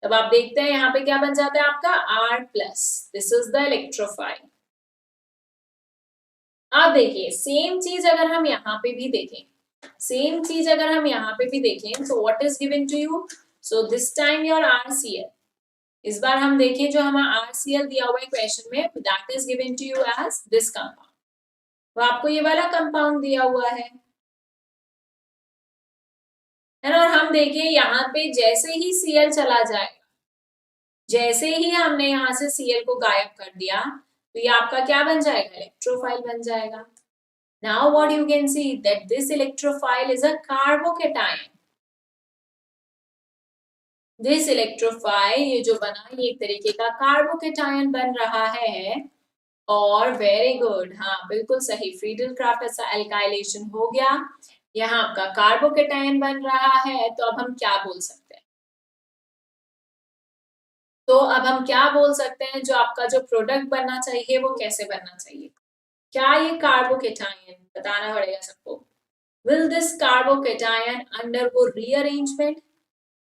तब आप देखते हैं यहाँ पे क्या बन जाता है आपका R plus, this is the electrophile. अब देखिए सेम चीज अगर हम यहाँ पे भी देखें, सेम चीज अगर हम यहाँ पे भी देखें, so what is given to you? So this time your RCl, इस बार हम देखें जो हमारा RCl दिया हुआ है क्वेश्चन में, that is given to you as this compound. वो आपको ये वाला कंपाउंड दिया हुआ है ना? और हम देखें यहाँ पे जैसे ही Cl चला जाएगा, जैसे ही हमने यहाँ से Cl को गायब कर दिया, तो ये आपका क्या बन जाएगा? इलेक्ट्रोफाइल बन जाएगा। Now what you can see that this electrophile is a carbocation. This electrophile ये जो बना ये एक तरीके का कार्बोकेटायन बन रहा है। और वेरी गुड, हाँ बिल्कुल सही, फ्रीडल क्राफ्ट ऐसा एल्काइलेशन हो गया, यहाँ आपका कार्बोकेटायन बन रहा है। तो अब हम क्या बोल सकते हैं? तो अब हम क्या बोल सकते हैं, जो आपका जो प्रोडक्ट बनना चाहिए वो कैसे बनना चाहिए? क्या ये कार्बोकेटायन, बताना पड़ेगा सबको, will this carbocation undergo rearrangement?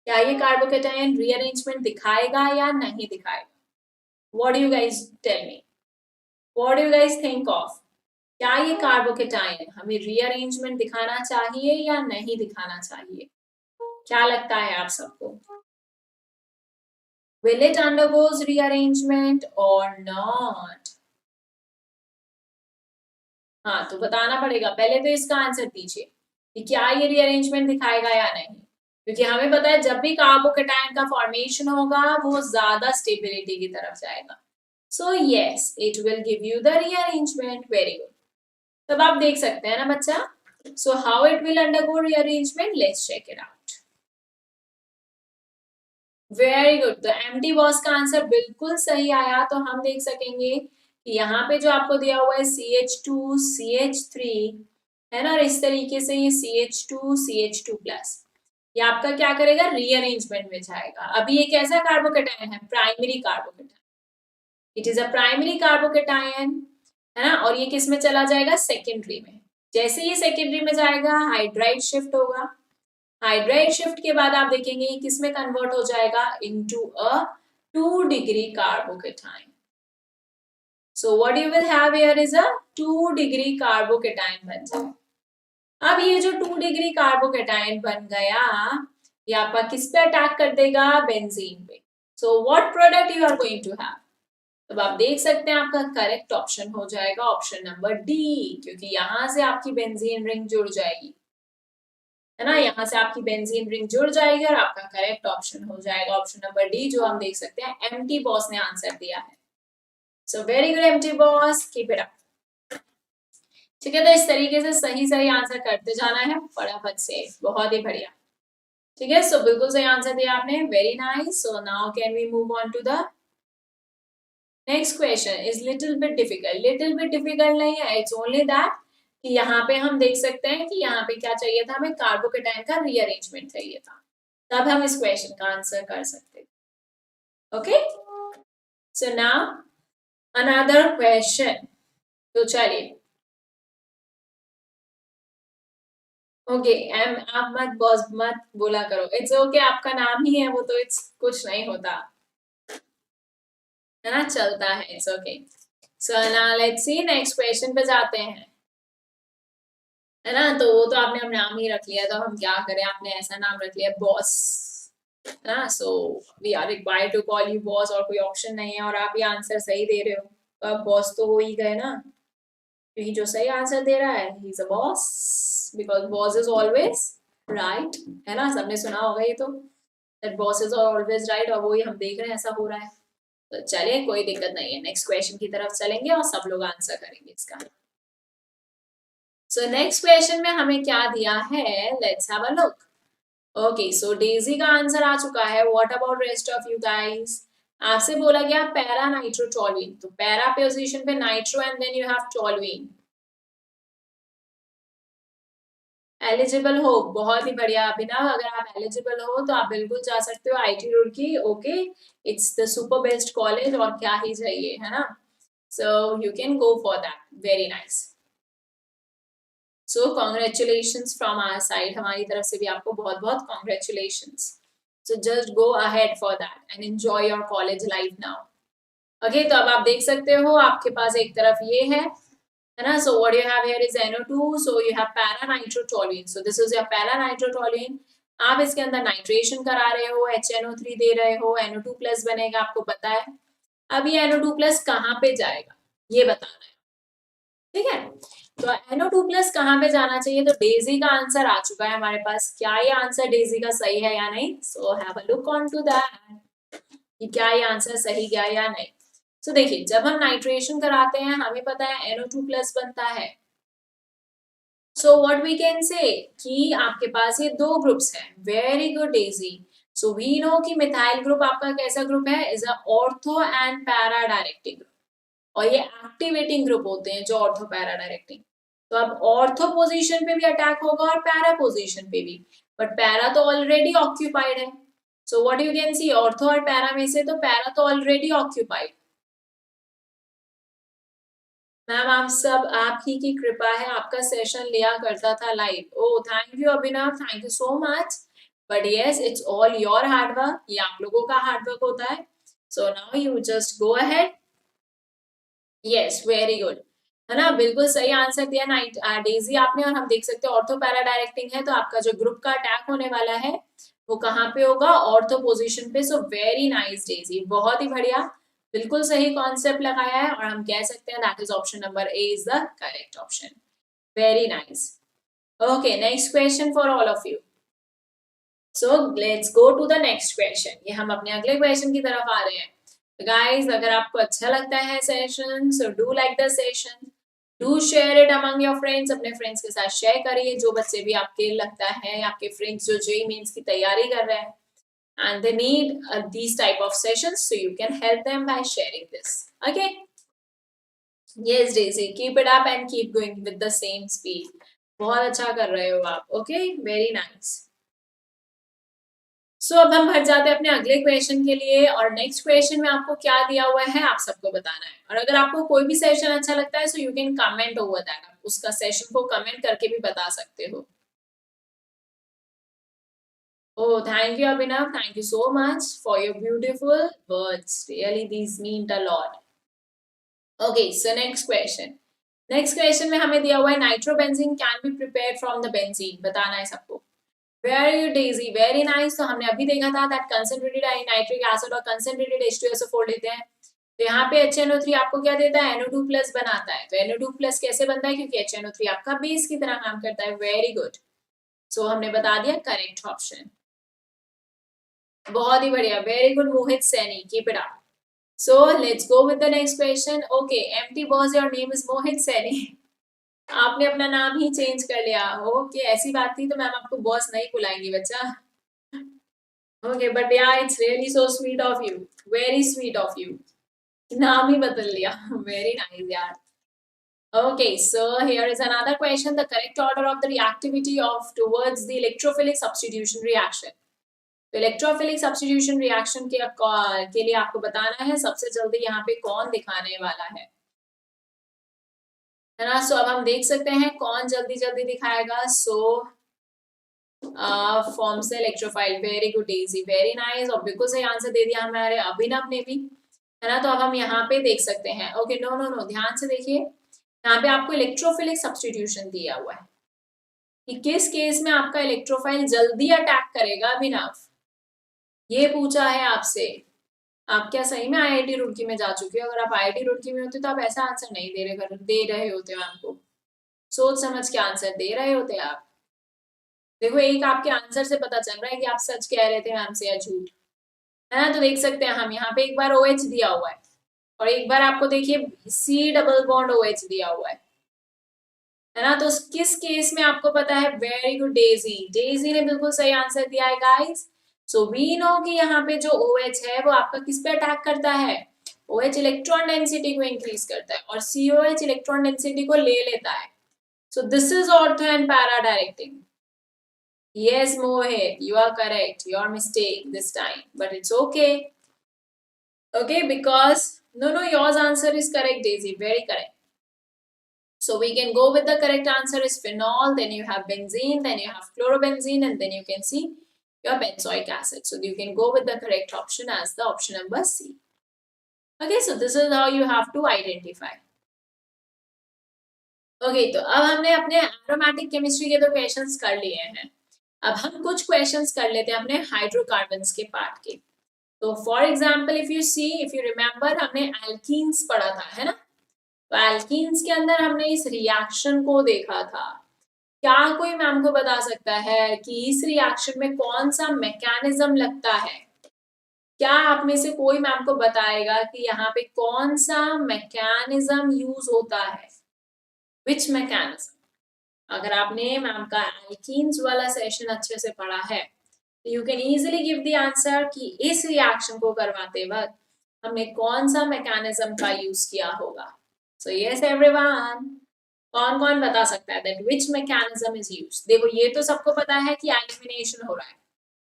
क्या ये कार्बोकेटायन रीअरेंजमेंट दिखाएगा या नहीं दिखाएगा? What do you guys tell me, what do you guys think of? क्या ये कार्बोकेटायन हमें रीअरेंजमेंट दिखाना चाहिए या नहीं दिखाना चाहिए? क्या लगता है आप सबको? Will it undergoes rearrangement or not? हाँ तो बताना पड़ेगा, पहले तो इसका आंसर दीजिए कि क्या ये रीअरेंजमेंट दिखाएगा या नहीं, क्योंकि हमें पता है जब भी कार्बोकेटायन का फॉर्मेशन होगा वो ज्यादा स्टेबिलिटी की तरफ जाएगा। So yes, it will give you the rearrangement. Very good, तब आप देख सकते हैं ना बच्चा। So how it will undergo rearrangement, let's check it out. Very good, तो एम्प्टी बॉक्स का आंसर बिल्कुल सही आया। तो हम देख सकेंगे कि यहाँ पे जो आपको दिया हुआ है CH2 CH3 है ना, और इस तरीके से ये CH2 CH2 प्लस, ये आपका क्या करेगा? रीअरेंजमेंट में जाएगा। अभी ये कैसा कार्बोकेटायन है? Primary carbocation, it is a primary carbocation, है ना। और ये किस में चला जाएगा? सेकेंडरी में। जैसे ये सेकेंडरी में जाएगा हाइड्राइड शिफ्ट होगा, हाइड्राइड शिफ्ट के बाद आप देखेंगे ये किस में कन्वर्ट हो जाएगा? Into a 2 degree carbocation. So what you will have here is a 2 degree carbocation बन जाएगा। अब ये जो 2 डिग्री कार्बोकेटायन बन गया, ये आपका किस पे अटैक कर देगा? बेंजीन पे। So what product you are going to have? तब आप देख सकते हैं आपका करेक्ट ऑप्शन हो जाएगा ऑप्शन नंबर डी, क्योंकि यहां से आपकी बेंजीन रिंग जुड़ जाएगी, है ना। यहाँ से आपकी बेंजीन रिंग जुड़ जाएगी और आपका करेक्ट ऑप्शन हो जाएगा ऑप्शन नंबर डी, जो हम देख सकते हैं एम्प्टी बॉस ने आंसर दिया है। सो very good empty boss, keep it up. ठीक है, तो इस तरीके से सही सही आंसर करते जाना है फटाफट से, बहुत ही बढ़िया। ठीक है, सो बिल्कुल सही आंसर दिया आपने, very nice. So now can we move on to the next question. Is little bit difficult, little bit difficult नहीं है, इट्स ओनली दैट कि यहाँ पे हम देख सकते हैं कि यहाँ पे क्या चाहिए था हमें? कार्बोकेटायन का रीअरेंजमेंट चाहिए था, तब हम इस क्वेश्चन का आंसर कर सकते। Okay, so now another question. तो चलिए, ओके एम, आप मत बॉस मत बोला करो, इट्स ओके, आपका नाम ही है वो, तो इट्स कुछ नहीं होता, है ना, चलता है, it's okay. So now let's C, next question पे जाते हैं, है ना। तो वो तो आपने अपना नाम ही रख लिया, तो हम क्या करें, आपने ऐसा नाम रख लिया बॉस, है ना। So we are required to call you boss, और कोई ऑप्शन नहीं है, और आप ये आंसर सही दे रहे हो, तो आप बॉस तो हो ही गए ना, क्योंकि जो सही आंसर दे रहा है he is a boss, because boss is always right, है ना। सबने सुना होगा ये तो, that boss is always right, और वही हम देख रहे हैं ऐसा हो रहा है। तो चलिए कोई दिक्कत नहीं है, नेक्स्ट क्वेश्चन की तरफ चलेंगे और सब लोग आंसर करेंगे इसका। सो नेक्स्ट क्वेश्चन में हमें क्या दिया है, let's have a look. Okay, so Daisy का आंसर आ चुका है, what about rest of you guys? आपसे बोला गया पैरा नाइट्रोटोलुइन, तो पैरा पोजीशन पे nitro and then you have toluene, eligible हो, बहुत ही बढ़िया अभिनव। अगर आप एलिजिबल हो तो आप बिल्कुल जा सकते हो IIT Roorkee. Okay, it's the super best college, और क्या ही चाहिए, है ना। So you can go for that, very nice. So congratulations from our side, हमारी तरफ से भी आपको बहुत बहुत congratulations. So just go ahead for that and enjoy your college life now. Okay, तो अब आप देख सकते हो आपके पास एक तरफ ये है ना। So what you have here is NO2, so you have para nitrotoluene, so this is your para nitrotoluene. आप इसके अंदर नाइट्रेशन करा रहे हो, HNO3 दे रहे हो, NO2 प्लस बनेगा, आपको पता है। अब ये NO2 प्लस कहाँ पे जाएगा ये बताना है, ठीक है। तो NO2 प्लस कहाँ पे जाना चाहिए, तो डेजी का आंसर आ चुका है हमारे पास। क्या ये आंसर डेजी का सही है या नहीं, so have a look on to that कि क्या ये आंसर सही गया या नहीं। तो देखिए, जब हम नाइट्रेशन कराते हैं हमें पता है NO2 प्लस बनता है। सो व्हाट वी कैन से कि आपके पास ये दो ग्रुप्स हैं। Very good Daisy. So we know कि मिथाइल ग्रुप आपका कैसा ग्रुप है, is a ortho and para directing group, और ये एक्टिवेटिंग ग्रुप होते हैं जो ऑर्थो पैरा डायरेक्टिंग। तो अब ऑर्थो पोजीशन पे भी अटैक होगा और पैरा पोजीशन पे भी, बट पैरा तो ऑलरेडी ऑक्यूपाइड है। सो what you can C, ortho और पैरा में से तो पैरा तो ऑलरेडी ऑक्यूपाइड। मैम आप सब आप ही की कृपा है, आपका सेशन लिया करता था live. Oh thank you Abhinav, thank you so much. But yes, it's all your hard work, ये आप लोगों का हार्डवर्क होता है। So now you just go ahead. Yes, very good, है ना, बिल्कुल सही आंसर दिया नाइट डेजी आपने। और हम देख सकते हैं ऑर्थो पैरा डायरेक्टिंग है, तो आपका जो ग्रुप का अटैक होने वाला है वो कहाँ पे होगा, ऑर्थो पोजीशन पे। सो वेरी नाइस डेजी, बहुत ही बढ़िया, बिल्कुल सही कॉन्सेप्ट लगाया है, और हम कह सकते हैं that is option number A is the correct option. Very nice. Okay, next question for all of you. So let's go to the next question, ये हम अपने अगले क्वेश्चन की तरफ आ रहे हैं। गाइस, अगर आपको अच्छा लगता है session, so do like the session, do share it among your friends, अपने फ्रेंड्स के साथ शेयर करिए, जो बच्चे भी आपके लगता है आपके फ्रेंड्स जो जेईई मेंस की तैयारी कर रहे हैं and they need these type of sessions, so you can help them by sharing this. Okay, yes Daisy, keep it up and keep going with the same speed, बहुत अच्छा कर रहे हो आप। Okay, very nice. सो अब हम हट जाते हैं अपने अगले क्वेश्चन के लिए, और नेक्स्ट क्वेश्चन में आपको क्या दिया हुआ है आप सबको बताना है। और अगर आपको कोई भी सेशन अच्छा लगता है, so you can comment over that, आप उसका सेशन को कमेंट करके भी बता सकते हो। Oh, thank you, Abhinav. Thank you so much for your beautiful words. Really, these mean a lot. Okay, so next question. Next question में हमें दिया हुआ है nitrobenzene can be prepared from the benzene, बताना है सबको। Very Daisy, very nice. तो हमने अभी देखा था दैट कंसंट्रेटेड नाइट्रिक एसिड और कंसंट्रेटेड H2SO4 लेते हैं, तो यहाँ पे HNO3 आपको क्या देता है, NO2 प्लस बनाता है। तो NO2 प्लस कैसे बनता है, क्योंकि HNO3 आपका बेस की तरह काम करता है। वेरी गुड, सो हमने बता दिया करेक्ट ऑप्शन, बहुत ही बढ़िया, very good Mohit Saini, keep it up. So let's go with the next question. Okay, empty boss, your name is Mohit Saini. आपने अपना नाम ही चेंज कर लिया। ओके, ऐसी बात थी तो मैम आपको बॉस नहीं बुलाएंगी बच्चा। ओके, बट या it's really so sweet of you, very sweet of you, नाम ही बदल लिया। वेरी नाइस यार। Okay, so here is another question. The correct order of the reactivity of towards the electrophilic substitution reaction. तो electrophilic substitution reaction के लिए आपको बताना है सबसे जल्दी यहाँ पे कौन दिखाने वाला है ना। सो अब हम देख सकते हैं कौन जल्दी जल्दी दिखाएगा। सो फॉर्म से electrophile, very good Daisy, very nice, और बिल्कुल सही आंसर दे दिया हमारे अभिनव ने भी, है ना। तो अब हम यहाँ पे देख सकते हैं। ओके, नो नो नो, ध्यान से देखिए, यहाँ पे आपको इलेक्ट्रोफिलिक सब्स्टिट्यूशन दिया हुआ है कि किस केस में आपका इलेक्ट्रोफाइल जल्दी अटैक करेगा अभिनव, ये पूछा है आपसे। आप क्या सही में IIT रुड़की में जा चुके हो? अगर आप IIT रुड़की में होते तो आप ऐसा आंसर नहीं दे रहे होते मैम को, सोच समझ के आंसर दे रहे होते आप। देखो, एक आपके आंसर से पता चल रहा है कि आप सच कह रहे थे मैम से या झूठ, है ना। तो देख सकते हैं हम यहाँ पे एक बार OH दिया हुआ है, और एक बार आपको देखिए C डबल बॉन्ड OH दिया हुआ है ना। तो किस केस में आपको पता है, वेरी गुड डेजी, डेजी ने बिल्कुल सही आंसर दिया है गाइस। सो वी नो कि यहाँ पे जो OH है वो आपका किस पे अटैक करता है, OH इलेक्ट्रॉन डेंसिटी को इंक्रीज करता है, और COH इलेक्ट्रॉन डेंसिटी को ले लेता है। सो this is ortho and para directing, Yes, Mohit, you are correct. Your mistake this time, but it's okay. Okay, because no, yours answer is correct, Daisy. Very correct. So we can go with the correct answer is phenol, then you have benzene, then you have chlorobenzene, and then you can see your benzoic acid. So you can go with the correct option as the option number C. Okay, so this is how you have to identify. Okay तो अब हमने अपने aromatic chemistry के तो questions कर लिए हैं. अब हम कुछ क्वेश्चंस कर लेते हैं अपने हाइड्रोकार्बन्स के पार्ट के. तो for example if you remember हमने एल्कीन्स पढ़ा था, है ना. तो एल्कीन्स के अंदर हमने इस रिएक्शन को देखा था. क्या कोई मैम को बता सकता है कि इस रिएक्शन में कौन सा मैकेनिज्म लगता है? क्या आप में से कोई मैम को बताएगा कि यहाँ पे कौन सा मैकेनिज्म यूज होता है? Which mechanism? अगर आपने मैम का एल्कीन्स वाला सेशन अच्छे से पढ़ा है तो you can easily give the answer कि इस रिएक्शन को करवाते वक्त हमने कौन सा मैकेनिज्म का यूज किया होगा. सो यस एवरीवन, कौन कौन बता सकता है that which mechanism is used? देखो ये तो सबको पता है कि एलिमिनेशन हो रहा है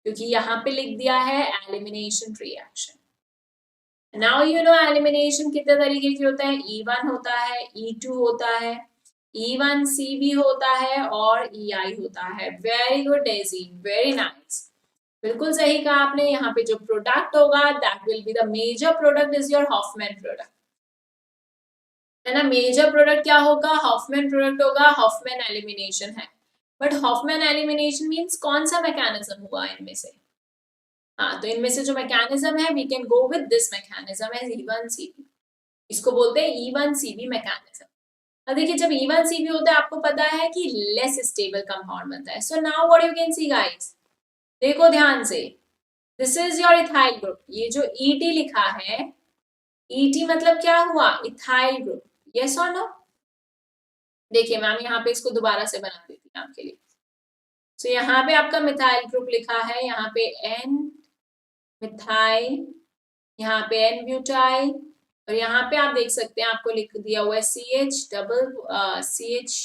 क्योंकि यहाँ पे लिख दिया है elimination reaction. Now you know elimination कितने तरीके के होते हैं. E1 होता है, E2 होता है, E1CB होता है और EI होता है. Very good Daisy, very nice. बिल्कुल सही कहा आपने. यहाँ पे जो प्रोडक्ट होगा that will be the major product is your Hofmann product, है ना. मेजर प्रोडक्ट क्या होगा? हॉफमैन प्रोडक्ट होगा. हॉफमैन एलिमिनेशन है, बट हॉफमैन एलिमिनेशन मीन्स कौन सा मैकेनिज्म हुआ इनमें से? हाँ, तो इनमें से जो मैकेनिज्म है we can go with this mechanism as E1CB. इसको बोलते हैं E1CB मैकेनिज्म. अब देखिए जब E1CB होता है आपको पता है कि लेस स्टेबल कंपाउंड बनता है. So now what you can see guys, देखो ध्यान से, this is your ethyl group. ये जो ET लिखा है, ET मतलब क्या हुआ? Ethyl group. यस और नो? देखिए मैम यहाँ पे इसको दोबारा से बना देती हूँ आपके लिए. सो यहाँ पे आपका मिथाइल ग्रुप लिखा है, यहाँ पे N मिथाइल, यहाँ पे N ब्यूटाइल, और यहाँ पे आप देख सकते हैं आपको लिख दिया हुआ है CH डबल CH,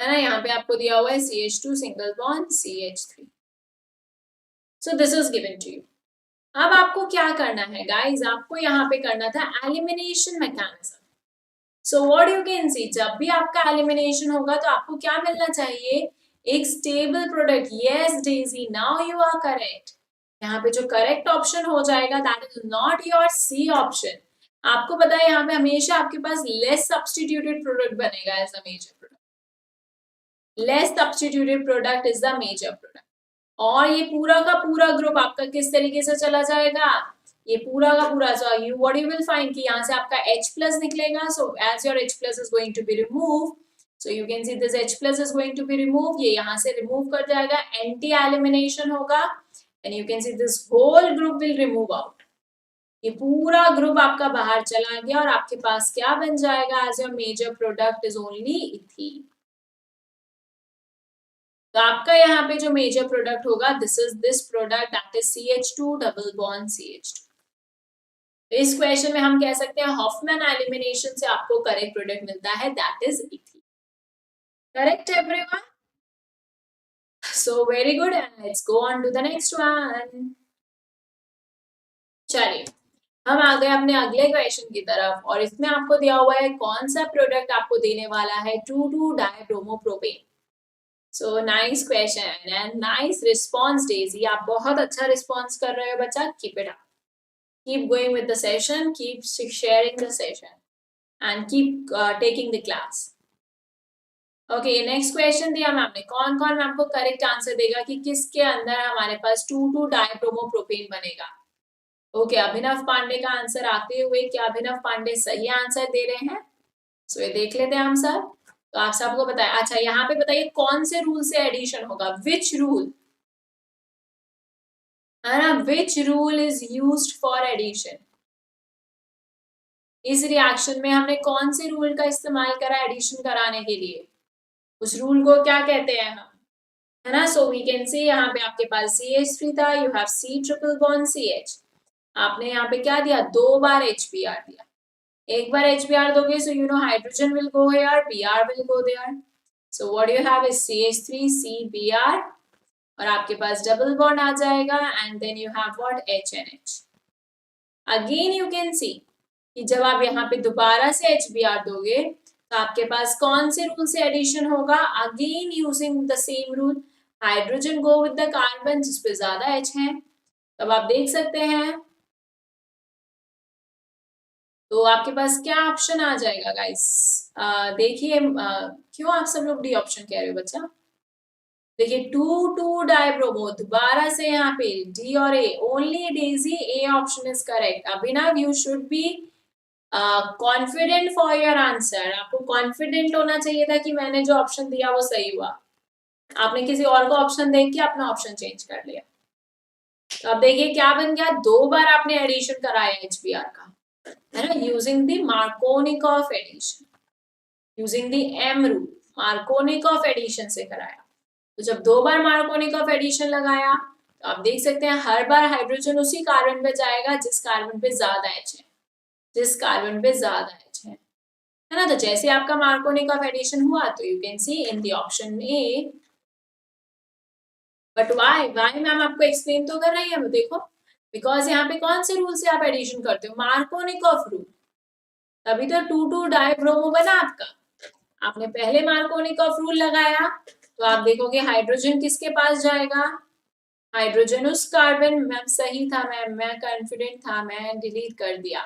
है ना. यहाँ पे आपको दिया हुआ है CH2 single bond CH3. So this is given to you. अब आपको क्या करना है गाइस? आपको यहाँ पे करना था elimination mechanism. So what you can सी, जब भी आपका एलिमिनेशन होगा तो आपको क्या मिलना चाहिए? एक stable product. Yes Daisy, now you are correct. यहाँ पे जो करेक्ट ऑप्शन हो जाएगा that is not your C option. आपको पता है यहाँ पे हमेशा आपके पास लेस सब्स्टिट्यूटेड प्रोडक्ट बनेगा as a major product. Less substituted product is the major product. और ये पूरा का पूरा ग्रुप आपका किस तरीके से चला जाएगा? ये पूरा का पूरा. So you what you will find कि यहाँ से आपका H+ निकलेगा. So as your H+ is going to be remove, so you can see this H+ is going to be remove. ये यहाँ से रिमूव कर जाएगा, एंटी एलिमिनेशन होगा, and you can see this whole group will remove out. ये पूरा group आपका बाहर चला गया और आपके पास क्या बन जाएगा? As your major product is only ethene. तो आपका यहाँ पे जो मेजर प्रोडक्ट होगा this is this product that is CH2 double bond CH2. तो इस क्वेश्चन में हम कह सकते हैं हॉफमैन एलिमिनेशन से आपको करेक्ट प्रोडक्ट मिलता है that is ethene. Correct everyone? So very good, and let's go on to the next one. चलिए हम आ गए अपने अगले क्वेश्चन की तरफ, और इसमें आपको दिया हुआ है कौन सा प्रोडक्ट आपको देने वाला है 2,2-डाइब्रोमोप्रोपेन. So nice question and nice response Daisy. आप बहुत अच्छा रिस्पॉन्स कर रहे हो बच्चा. Keep it up, keep going with the session, keep sharing the session and keep taking the class. Okay, next question दिया मैम ने. कौन कौन मैम को करेक्ट आंसर देगा कि किसके अंदर हमारे पास 2,2-डाइब्रोमोप्रोपेन बनेगा? ओके, अभिनव पांडे का आंसर आते हुए क्या अभिनव पांडे सही आंसर दे रहे हैं? सो ये देख लेते हैं हम सब. तो आप सबको बताया. अच्छा यहाँ पे बताइए कौन से रूल से एडिशन होगा? विच रूल, है ना, which rule is used for addition? इस रिएक्शन में हमने कौन से रूल का इस्तेमाल करा एडिशन कराने के लिए? उस रूल को क्या कहते हैं हम, है ना. सो वी कैन सी यहाँ पे आपके पास CH3 था, you have C triple bond CH. आपने यहाँ पे क्या दिया? 2 बार HBr दिया. एक बार HBr दोगे, so you know hydrogen will go here, Br will go there. So what you have is CH3CBr और आपके पास डबल बॉन्ड आ जाएगा and then you have what, HNH. Again you can see कि जब आप यहाँ पे दोबारा से HBr दोगे तो आपके पास कौन से रूल से एडिशन होगा? Again using the same rule, hydrogen go with the carbon जिसपे ज्यादा H है. तब आप देख सकते हैं तो आपके पास क्या ऑप्शन आ जाएगा गाइस? देखिए क्यों आप सब लोग डी ऑप्शन कह रहे हो बच्चा? देखिए 2 डाइब्रोमो दोबारा से यहाँ पे डी और A, only Daisy A option is correct. Abhinav you should be confident for your answer. आपको कॉन्फिडेंट होना चाहिए था कि मैंने जो ऑप्शन दिया वो सही हुआ. आपने किसी और को ऑप्शन देख के अपना ऑप्शन चेंज कर लिया. तो अब देखिए क्या बन गया, 2 बार आपने एडिशन कराया HBr का, है ना, using the Markovnikov addition, using the M rule, Markovnikov addition से कराया. तो जब 2 बार मार्कोनिकॉफ एडिशन लगाया तो आप देख सकते हैं हर बार हाइड्रोजन उसी कार्बन पे जाएगा जिस कार्बन पे ज्यादा H है, जिस कार्बन पे ज्यादा H है ना. तो जैसे आपका मार्कोनिकॉफ एडिशन हुआ तो you can C in the option A. But why ma'am आपको एक्सप्लेन तो कर रही है. देखो बिकॉज यहाँ पे कौन से रूल से आप एडिशन करते हो? Markovnikov rule. तभी तो 2 डाइब्रोमो बना आपका. आपने पहले मार्कोनिकॉफ रूल लगाया तो आप देखोगे हाइड्रोजन किसके पास जाएगा? हाइड्रोजन उस कार्बन. मैम सही था मैम, मैं कॉन्फिडेंट था, मैं डिलीट कर दिया.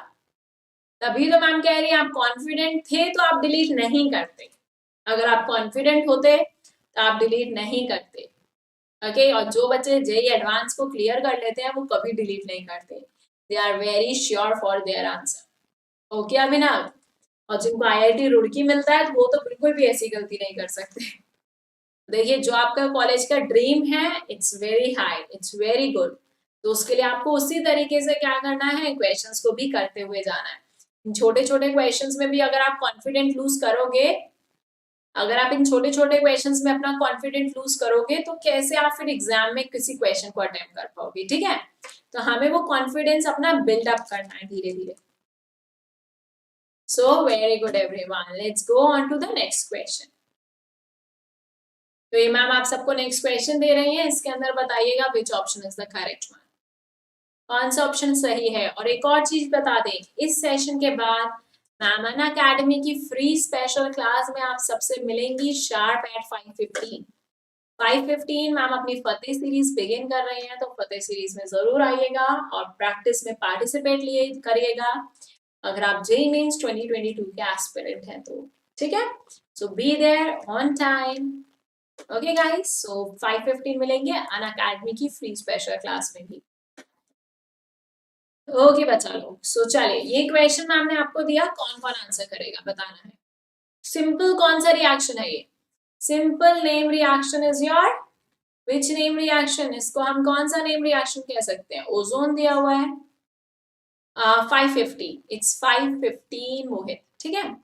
तभी तो मैम कह रही है आप कॉन्फिडेंट थे तो आप डिलीट नहीं करते. अगर आप कॉन्फिडेंट होते तो आप डिलीट नहीं करते. ओके और जो बच्चे जेई एडवांस को क्लियर कर लेते हैं वो कभी डिलीट नहीं करते. They are very sure for their answer. Okay Abhinav, और जिनको IIT रुड़की मिलता है तो वो तो बिल्कुल भी ऐसी गलती नहीं कर सकते. देखिए जो आपका कॉलेज का ड्रीम है it's very high, it's very good. तो उसके लिए आपको उसी तरीके से क्या करना है, क्वेश्चंस को भी करते हुए जाना है. छोटे छोटे क्वेश्चंस में भी अगर आप कॉन्फिडेंट लूज करोगे, अगर आप इन छोटे छोटे क्वेश्चंस में अपना कॉन्फिडेंट लूज करोगे तो कैसे आप फिर एग्जाम में किसी क्वेश्चन को अटेम्प्ट कर पाओगे? ठीक है, तो हमें वो कॉन्फिडेंस अपना बिल्डअप करना है धीरे धीरे. So very good everyone, let's go on to the next question. तो ये मैम आप सबको नेक्स्ट क्वेश्चन दे रही हैं, इसके अंदर बताइएगा which option is the correct one, कौन सा ऑप्शन सही है. और एक और चीज बता दें, इस सेशन के बाद मैम अनअकैडमी की फ्री स्पेशल क्लास में आप सबसे मिलेंगी शार्प एट 5:15. 5:15 मैम अपनी फतेह सीरीज बिगिन कर रहे हैं, तो फतेह सीरीज में जरूर आइएगा और प्रैक्टिस में पार्टिसिपेट लिए करिएगा अगर आप जेईई मेंस 2022 के एस्पिरेंट हैं तो. ठीक है, so be there on time. Okay guys, so 5:15 मिलेंगे अनअकैडमी की फ्री स्पेशल क्लास में भी. ओके बच्चा लोग, सो चलिए ये क्वेश्चन मैम ने आपको दिया, कौन कौन आंसर करेगा बताना है. सिंपल कौन सा रिएक्शन है ये? Simple name reaction is your which name reaction? इसको हम कौन सा नेम रिएक्शन कह सकते हैं? ओजोन दिया हुआ है 5:15, इट्स 5:15 मोहित. ठीक है,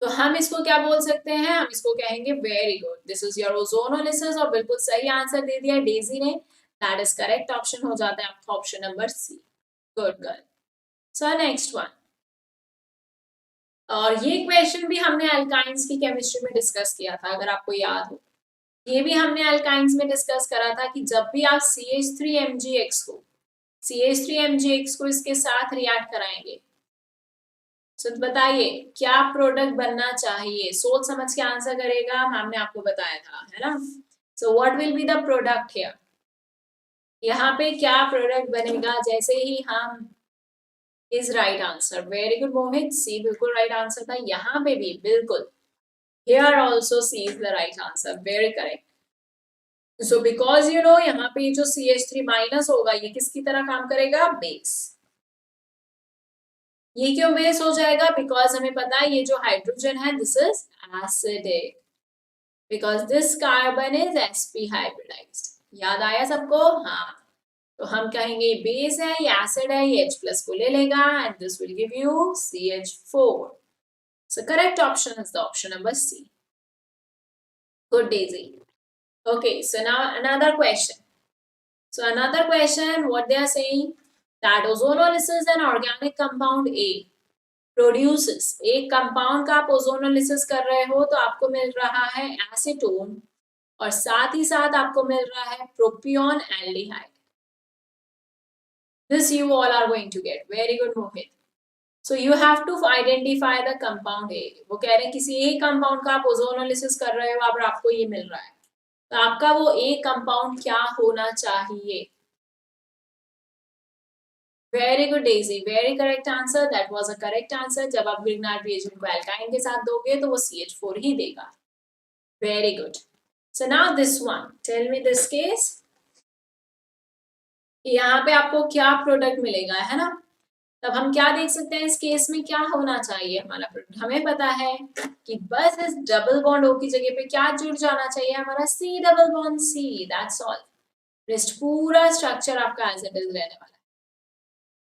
तो हम इसको क्या बोल सकते हैं? हम इसको कहेंगे very good, this is your ozonolysis. और बिल्कुल सही आंसर दे दिया डेजी ने, दैट इज करेक्ट ऑप्शन हो जाता है आपका option number C. Good girl. So next one, और ये क्वेश्चन भी हमने अल्काइंस की केमिस्ट्री में डिस्कस किया था अगर आपको याद हो. ये भी हमने अल्काइंस में डिस्कस करा था कि जब भी आप CH3MgX को इसके साथ रिएक्ट कराएंगे तो बताइए क्या प्रोडक्ट बनना चाहिए? सोच समझ के आंसर करेगा, मैम ने आपको बताया था, है ना. So what will be the product here? यहाँ पे क्या प्रोडक्ट बनेगा? जैसे ही हम is right answer. Very good Mohit, C बिल्कुल राइट आंसर था. यहाँ पे भी बिल्कुल, here also C is the right answer. Very correct. So because you know यहाँ पे जो CH3- होगा ये किसकी तरह काम करेगा? बेस. ये क्यों बेस हो जाएगा? बिकॉज हमें पता है ये जो हाइड्रोजन है this is acidic, because this carbon is sp hybridized. याद आया सबको? हाँ, तो हम कहेंगे बेस है, ये एसिड है, ये H+ को ले लेगा and this will give you CH4. So correct option is the option number C. Good Daisy. Okay, so now another question. So another question, what they are saying that ozonolysis is an organic compound A. Produces, एक compound का आप ozonolysis कर रहे हो तो आपको मिल रहा है एसीटोन और साथ ही साथ आपको मिल रहा है प्रोपियोन aldehyde. This you all are going to get. Very good, Mohit. So you have to identify the compound A. वो कह रहे हैं किसी एक कंपाउंड का आप ओजोनोलिसिस कर रहे हो और आपको ये मिल रहा है, तो आपका वो एक कंपाउंड क्या होना चाहिए. Very good Daisy, very correct answer. That was a correct answer. जब आप ग्रिग्नार्ड रिएजेंट को एल्काइन के साथ दोगे तो वो CH4 ही देगा. Very good. So now this one, tell me this case. यहाँ पे आपको क्या प्रोडक्ट मिलेगा, है ना. तब हम क्या देख सकते हैं इस केस में क्या होना चाहिए हमारा प्रोडक्ट. हमें पता है कि बस इस डबल बॉन्ड ओ की जगह पे क्या जुड़ जाना चाहिए, हमारा C double bond C. That's all. Rest पूरा स्ट्रक्चर आपका एज इट इज रहने वाला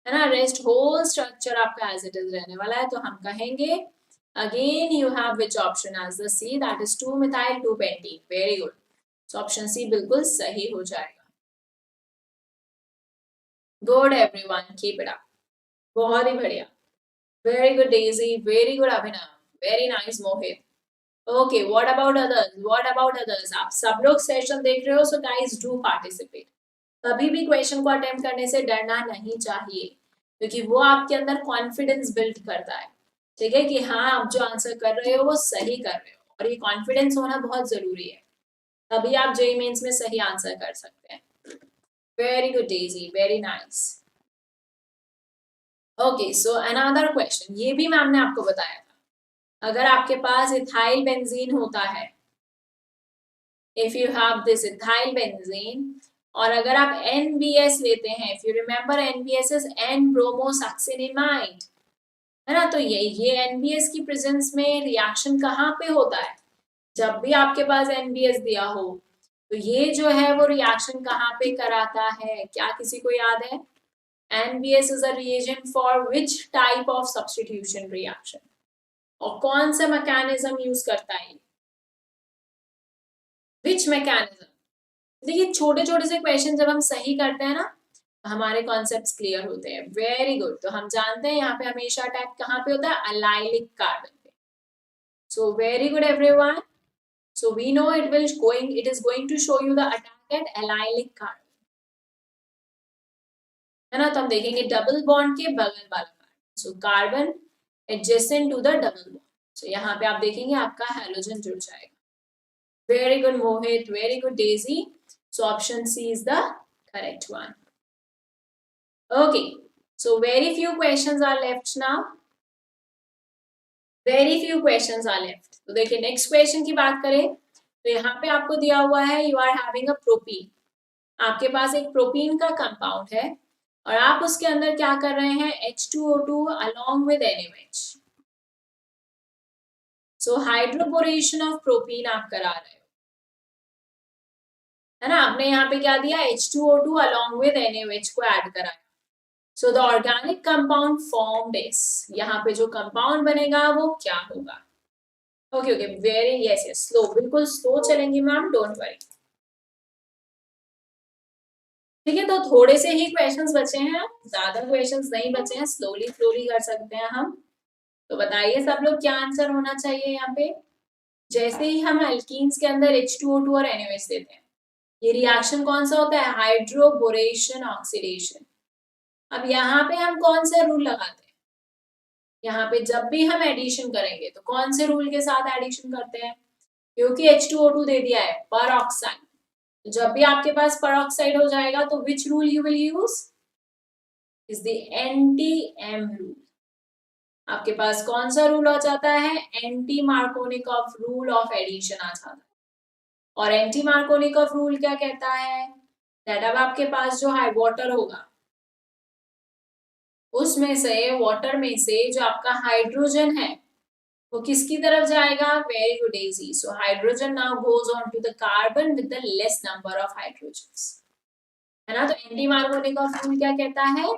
है ना. रेस्ट होल स्ट्रक्चर आपका एज इट इज रहने वाला है. तो हम कहेंगे again you have which option as the C, that is 2-methyl 2-pentene. Very good. So option C बिल्कुल सही हो जाएगा. Good everyone, keep it up. बहुत ही बढ़िया. Very good Daisy, very good Abhinav, very nice Mohit. Okay, what about others, what about others. आप सब लोग सेशन देख रहे हो, सो गाइस डू पार्टिसिपेट. कभी भी क्वेश्चन को अटेम्प्ट करने से डरना नहीं चाहिए, क्योंकि वो आपके अंदर कॉन्फिडेंस बिल्ड करता है. ठीक है कि हाँ आप जो आंसर कर रहे हो वो सही कर रहे हो, और ये कॉन्फिडेंस होना बहुत जरूरी है. तभी आप जेईई मेंस में सही आंसर कर सकते हैं. Very good Daisy, very nice. Okay, सो अनदर क्वेश्चन. ये भी मैम ने आपको बताया था. अगर आपके पास इथाइल बेंजीन होता है, if you have this ethyl benzene, और अगर आप NBS लेते हैं, if you remember NBS is N bromosuccinimide, है ना. तो ये NBS की प्रेजेंस में रिएक्शन कहाँ पे होता है. जब भी आपके पास NBS दिया हो तो ये जो है वो रिएक्शन कहाँ पे कराता है, क्या किसी को याद है. NBS is a reagent for which type of substitution reaction, और कौन सा मैकेनिज्म यूज करता है. Which mechanism. देखिए छोटे छोटे से क्वेश्चन जब हम सही करते हैं ना, हमारे कॉन्सेप्ट्स क्लियर होते हैं. Very good. तो हम जानते हैं यहाँ पे हमेशा अटैक कहाँ पे होता है, अलाइलिक कार्बन पे. सो very good everyone. So we know it is going to show you the attack at allylic carbon, है ना. तो हम देखेंगे डबल बॉन्ड के बगल वाला carbon. So carbon adjacent to the double bond. So यहाँ पे आप देखेंगे आपका हेलोजन जुड़ जाएगा. Very good Mohit, very good Daisy. So option C is the correct one. Okay, so very few questions are left now. Very few questions are left. तो देखिए next question की बात करें तो यहाँ पे आपको दिया हुआ है you are having a propene. आपके पास एक प्रोपीन का कंपाउंड है और आप उसके अंदर क्या कर रहे हैं, H2O2 along with NaOH. So hydroboration of propene आप करा रहे हो, है ना. आपने यहाँ पे क्या दिया, H2O2 along with NaOH को ऐड कराया. So the organic compound formed is, यहाँ पे जो कंपाउंड बनेगा वो क्या होगा. Okay okay, very yes yes, slow, बिल्कुल स्लो चलेंगी मैम, डोंट वरी. ठीक है, तो थोड़े से ही क्वेश्चंस बचे हैं, ज्यादा क्वेश्चंस नहीं बचे हैं, स्लोली स्लोली कर सकते हैं हम. तो बताइए सब लोग क्या आंसर होना चाहिए यहाँ पे. जैसे ही हम अल्कीन्स के अंदर H2O2 और NaOH देते हैं, ये रिएक्शन कौन सा होता है, हाइड्रोबोरेशन ऑक्सीडेशन. अब यहाँ पे हम कौन सा रूल लगाते हैं, यहाँ पे जब भी हम एडिशन करेंगे तो कौन से रूल के साथ एडिशन करते हैं, क्योंकि H2O2 दे दिया है पर ऑक्साइड. जब भी आपके पास पर ऑक्साइड हो जाएगा तो which rule you will use, is the anti M rule. आपके पास कौन सा रूल आ जाता है, anti Markovnikov rule of addition आ जाता है. और एंटी मार्कोनिकॉफ रूल क्या कहता है, दैट अब आपके पास जो हाई वाटर होगा उसमें से, वाटर में से जो आपका हाइड्रोजन है वो किसकी तरफ जाएगा, very good Daisy. So hydrogen now goes on to the carbon with the less number of hydrogens, है ना. तो एंटी मार्कोनिकॉफ रूल क्या कहता है,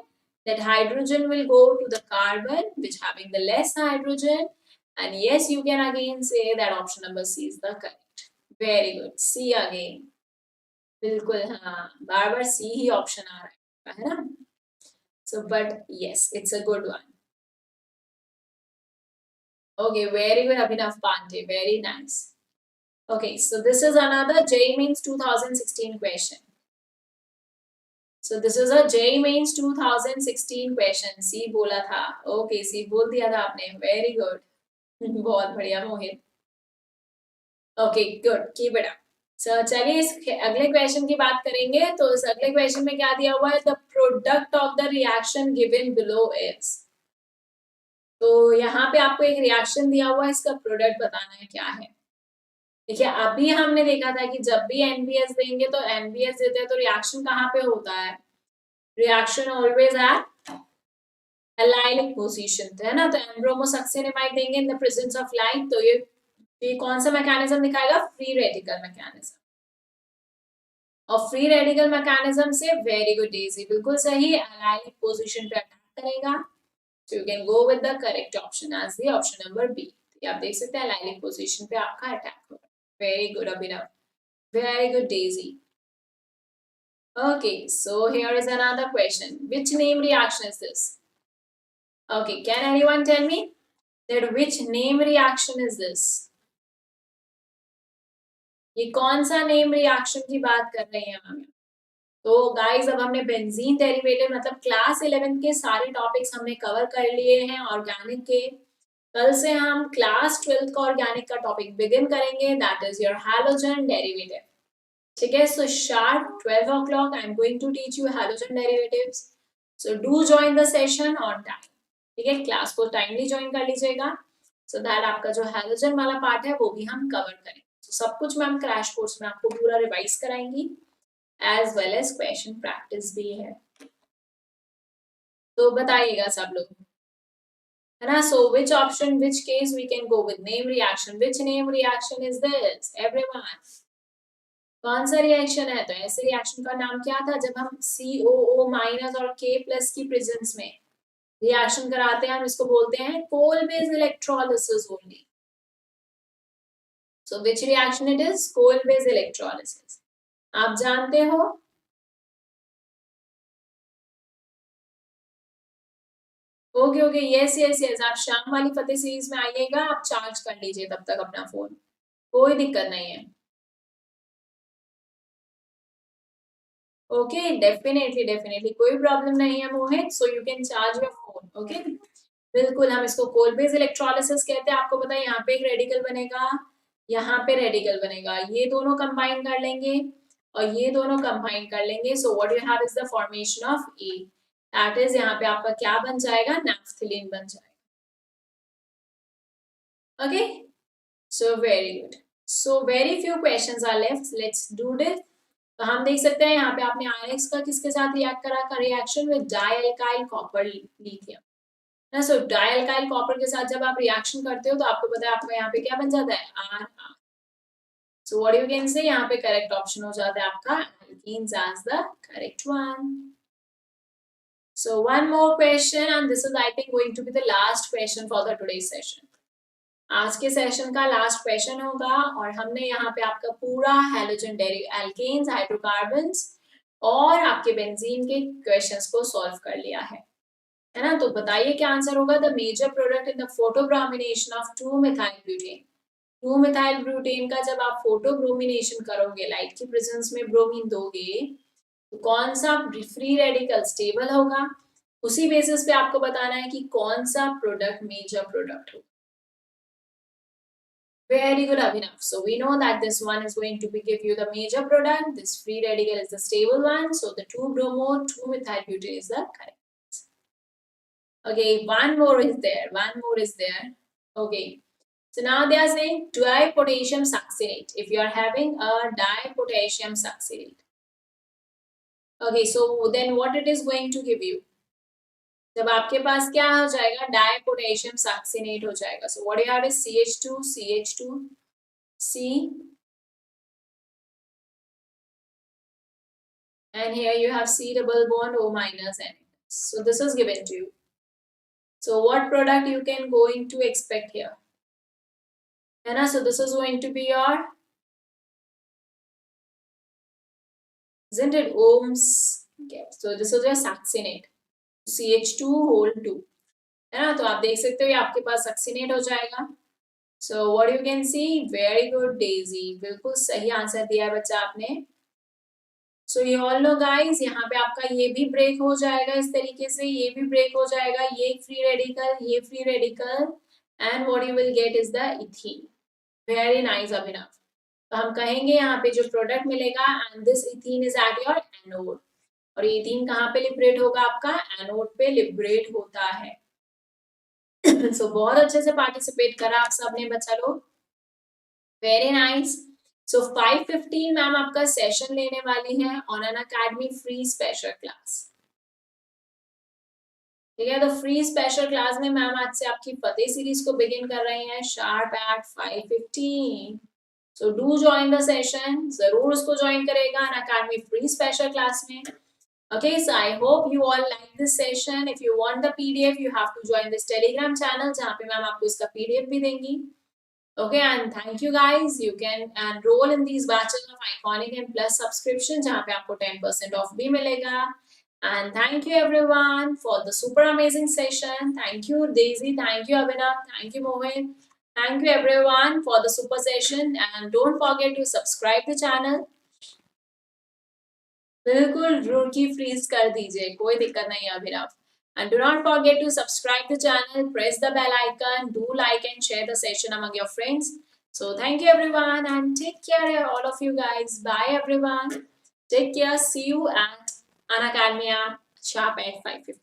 that hydrogen will go to the carbon which having the less hydrogen, and yes you can again say that option number C is the correct. Very good, C again. बिल्कुल हाँ, बार बार C ही option आ रहा है ना. So but yes, it's a good one. Okay, very good, Abhinav Pandey. Very nice. Okay, so this is another JEE Mains 2016 question. So this is a JEE Mains 2016 question. C बोला था. Okay, C बोल दिया था आपने. Very good. बहुत बढ़िया मोहित. Okay, good. Keep it up. So चलिए इस अगले क्वेश्चन की बात करेंगे. तो इस अगले क्वेश्चन में क्या दिया हुआ है? The product of the reaction given below is. तो यहाँ पे आपको एक रिएक्शन दिया हुआ है, इसका प्रोडक्ट बताना है क्या है. देखिए अभी हमने देखा था कि जब भी एनबीएस देंगे तो एनबीएस देते हैं तो रिएक्शन कहाँ पे होता है? Reaction always at allylic position, है ना. तो एम्ब्रोमोसक्सेनामाइड देंगे in the presence of light. तो ये कौन सा मैकेनिज्म दिखाएगा? Free radical mechanism. और फ्री रेडिकल मैकेनिज्म से वेरी गुड डेजी, बिल्कुल सही, एलाइलिक पोजीशन पे अटैक करेगा. So you can go with the correct option as the option number B. आप देख सकते हैं एलाइलिक पोजीशन पे आपका अटैक होगा. Very good Abhinav. Very good Daisy. Okay, so here is another question. Which name reaction is this? Okay, can anyone tell me that which name reaction is this? ये कौन सा name reaction की बात कर रहे हैं हम? तो गाइस अब हमने बेंजीन डेरिवेटिव मतलब क्लास 11 के सारे टॉपिक्स हमने कवर कर लिए हैं ऑर्गेनिक के. कल से हम क्लास 12 का ऑर्गेनिक का टॉपिक बिगिन करेंगे, that is your halogen derivative. ठीक है, so sharp 12 o'clock I am going to teach you halogen derivatives. So do join the session on time. ठीक है, क्लास को टाइमली ज्वाइन कर लीजिएगा सो दैट आपका जो हैलोजन वाला पार्ट है वो भी हम कवर करें. तो सब कुछ मैम क्रैश कोर्स में आपको पूरा रिवाइज कराएंगी as well as question practice भी है. तो बताइएगा सब लोग, है ना. So which option, which case we can go with name reaction. Which name reaction is this everyone? कौन सा रिएक्शन है? तो ऐसे रिएक्शन का नाम क्या था जब हम COO माइनस और K प्लस की प्रेजेंस में रिएक्शन कराते हैं, हम इसको बोलते हैं Kolbe's electrolysis only. So which reaction it is? Kolbe's electrolysis. आप जानते हो. Okay okay, yes yes yes. आप शाम वाली फतेह सीरीज में आइएगा, आप चार्ज कर लीजिए तब तक अपना फोन, कोई दिक्कत नहीं है. ओके, डेफिनेटली डेफिनेटली कोई प्रॉब्लम नहीं है Mohit. So you can charge your phone. Okay, बिल्कुल. हम इसको कोल बेस इलेक्ट्रोलिसिस कहते हैं. आपको पता है यहाँ पे एक रेडिकल बनेगा, यहाँ पे रेडिकल बनेगा, ये दोनों कंबाइन कर लेंगे और ये दोनों कंबाइन कर लेंगे. So what you have is the formation of a, that is यहाँ पे आपका क्या बन जाएगा? नैफ्थलीन बन जाएगा. Okay, so very good. So very few questions are left, let's do this. तो हम देख सकते हैं यहाँ पे आपने RX का किसके साथ रिएक्ट करा था? Reaction with dialkyl copper lithium. ना, सो डाइअल्काइल कॉपर के साथ जब आप रिएक्शन करते हो तो आपको पता है आपका यहाँ पे क्या बन जाता है? R. So what you can say, यहाँ पे करेक्ट ऑप्शन हो जाता है आपका alkenes as the correct one. So one more question and this is I think going to be the last question for the today's session. आज के session का last question होगा और हमने यहाँ पे आपका पूरा हैलोजन एल्केन्स, हाइड्रोकार्बन्स और आपके बेंजीन के क्वेश्चंस को सॉल्व कर लिया है ना. तो बताइए क्या आंसर होगा? The major product in the photobromination of 2-methyl butane. 2-methyl butane का जब आप फोटोब्रोमिनेशन करोगे, लाइट की प्रेजेंस में ब्रोमीन दोगे, तो कौन सा फ्री रेडिकल स्टेबल होगा? उसी बेसिस पे आपको बताना है कि कौन सा प्रोडक्ट मेजर प्रोडक्ट होगा. Very good, Abhinav. So we know that this one is going to be give you the major product. This free radical is the stable one. So the 2-bromo, 2-methylbutane is the correct. Okay, one more is there. One more is there. Okay. So now they are saying dipotassium succinate. If you are having a dipotassium succinate. Okay, so then what it is going to give you? जब आपके पास क्या हो जाएगा? डाइपोटेशियम succinate हो जाएगा. सो what you have is CH2 CH2 C and here you have C double bond O minus N. So this is given to you. So what product you can going to expect here? है ना. So this is going to be your, isn't it, Ohms? Okay. So this is your succinate, CH2 whole 2. है ना। तो आप देख सकते हो ये आपके पास सक्सीनेट हो जाएगा। सो what you can C, very good Daisy, बिल्कुल सही आंसर दिया है बच्चा आपने। सो ये ऑल नो गाइस, यहाँ पे आपका ये भी ब्रेक हो जाएगा इस तरीके से, ये भी ब्रेक हो जाएगा, ये फ्री रेडिकल, ये free radical, and what you will get is the ethene. Very nice Abhinav. तो हम कहेंगे यहाँ पे जो प्रोडक्ट मिलेगा, and this ethene is at your anode, और ये इथीन कहाँ पे लिबरेट होगा, आपका एनोड पे लिबरेट होता है। सो बहुत अच्छे से पार्टिसिपेट करा आप सबने बच्चा लोग, वेरी नाइस। सो 5:15 मैम आपका सेशन लेने वाली है on Unacademy free special class. ठीक है, तो फ्री स्पेशल क्लास में मैम आज से आपकी फतेह सीरीज को बिगिन कर रहे हैं sharp eight 5:15। So do join the session, जरूर उसको ज्वाइन करेगा अनअकैडमी फ्री स्पेशल क्लास में। Okay, so I hope you all like this session. If you want the PDF, you have to join this Telegram channel जहाँ पे ma'am आपको इसका PDF भी देंगी। Okay, and thank you guys. You can enroll in these batches of Iconic and Plus subscription जहाँ पे आपको 10% off भी मिलेगा। And thank you everyone for the super amazing session. Thank you Daisy, thank you Abhinav, thank you Mohit, thank you everyone for the super session. And don't forget to subscribe the channel. बिल्कुल रुकी freeze कर दीजिए, कोई दिक्कत नहीं है अभिनव। And do not forget to subscribe the channel, press the bell icon, do like and share the session among your friends. So thank you everyone and take care all of you guys. Bye everyone. Take care. See you at Unacademy sharp at 5:15.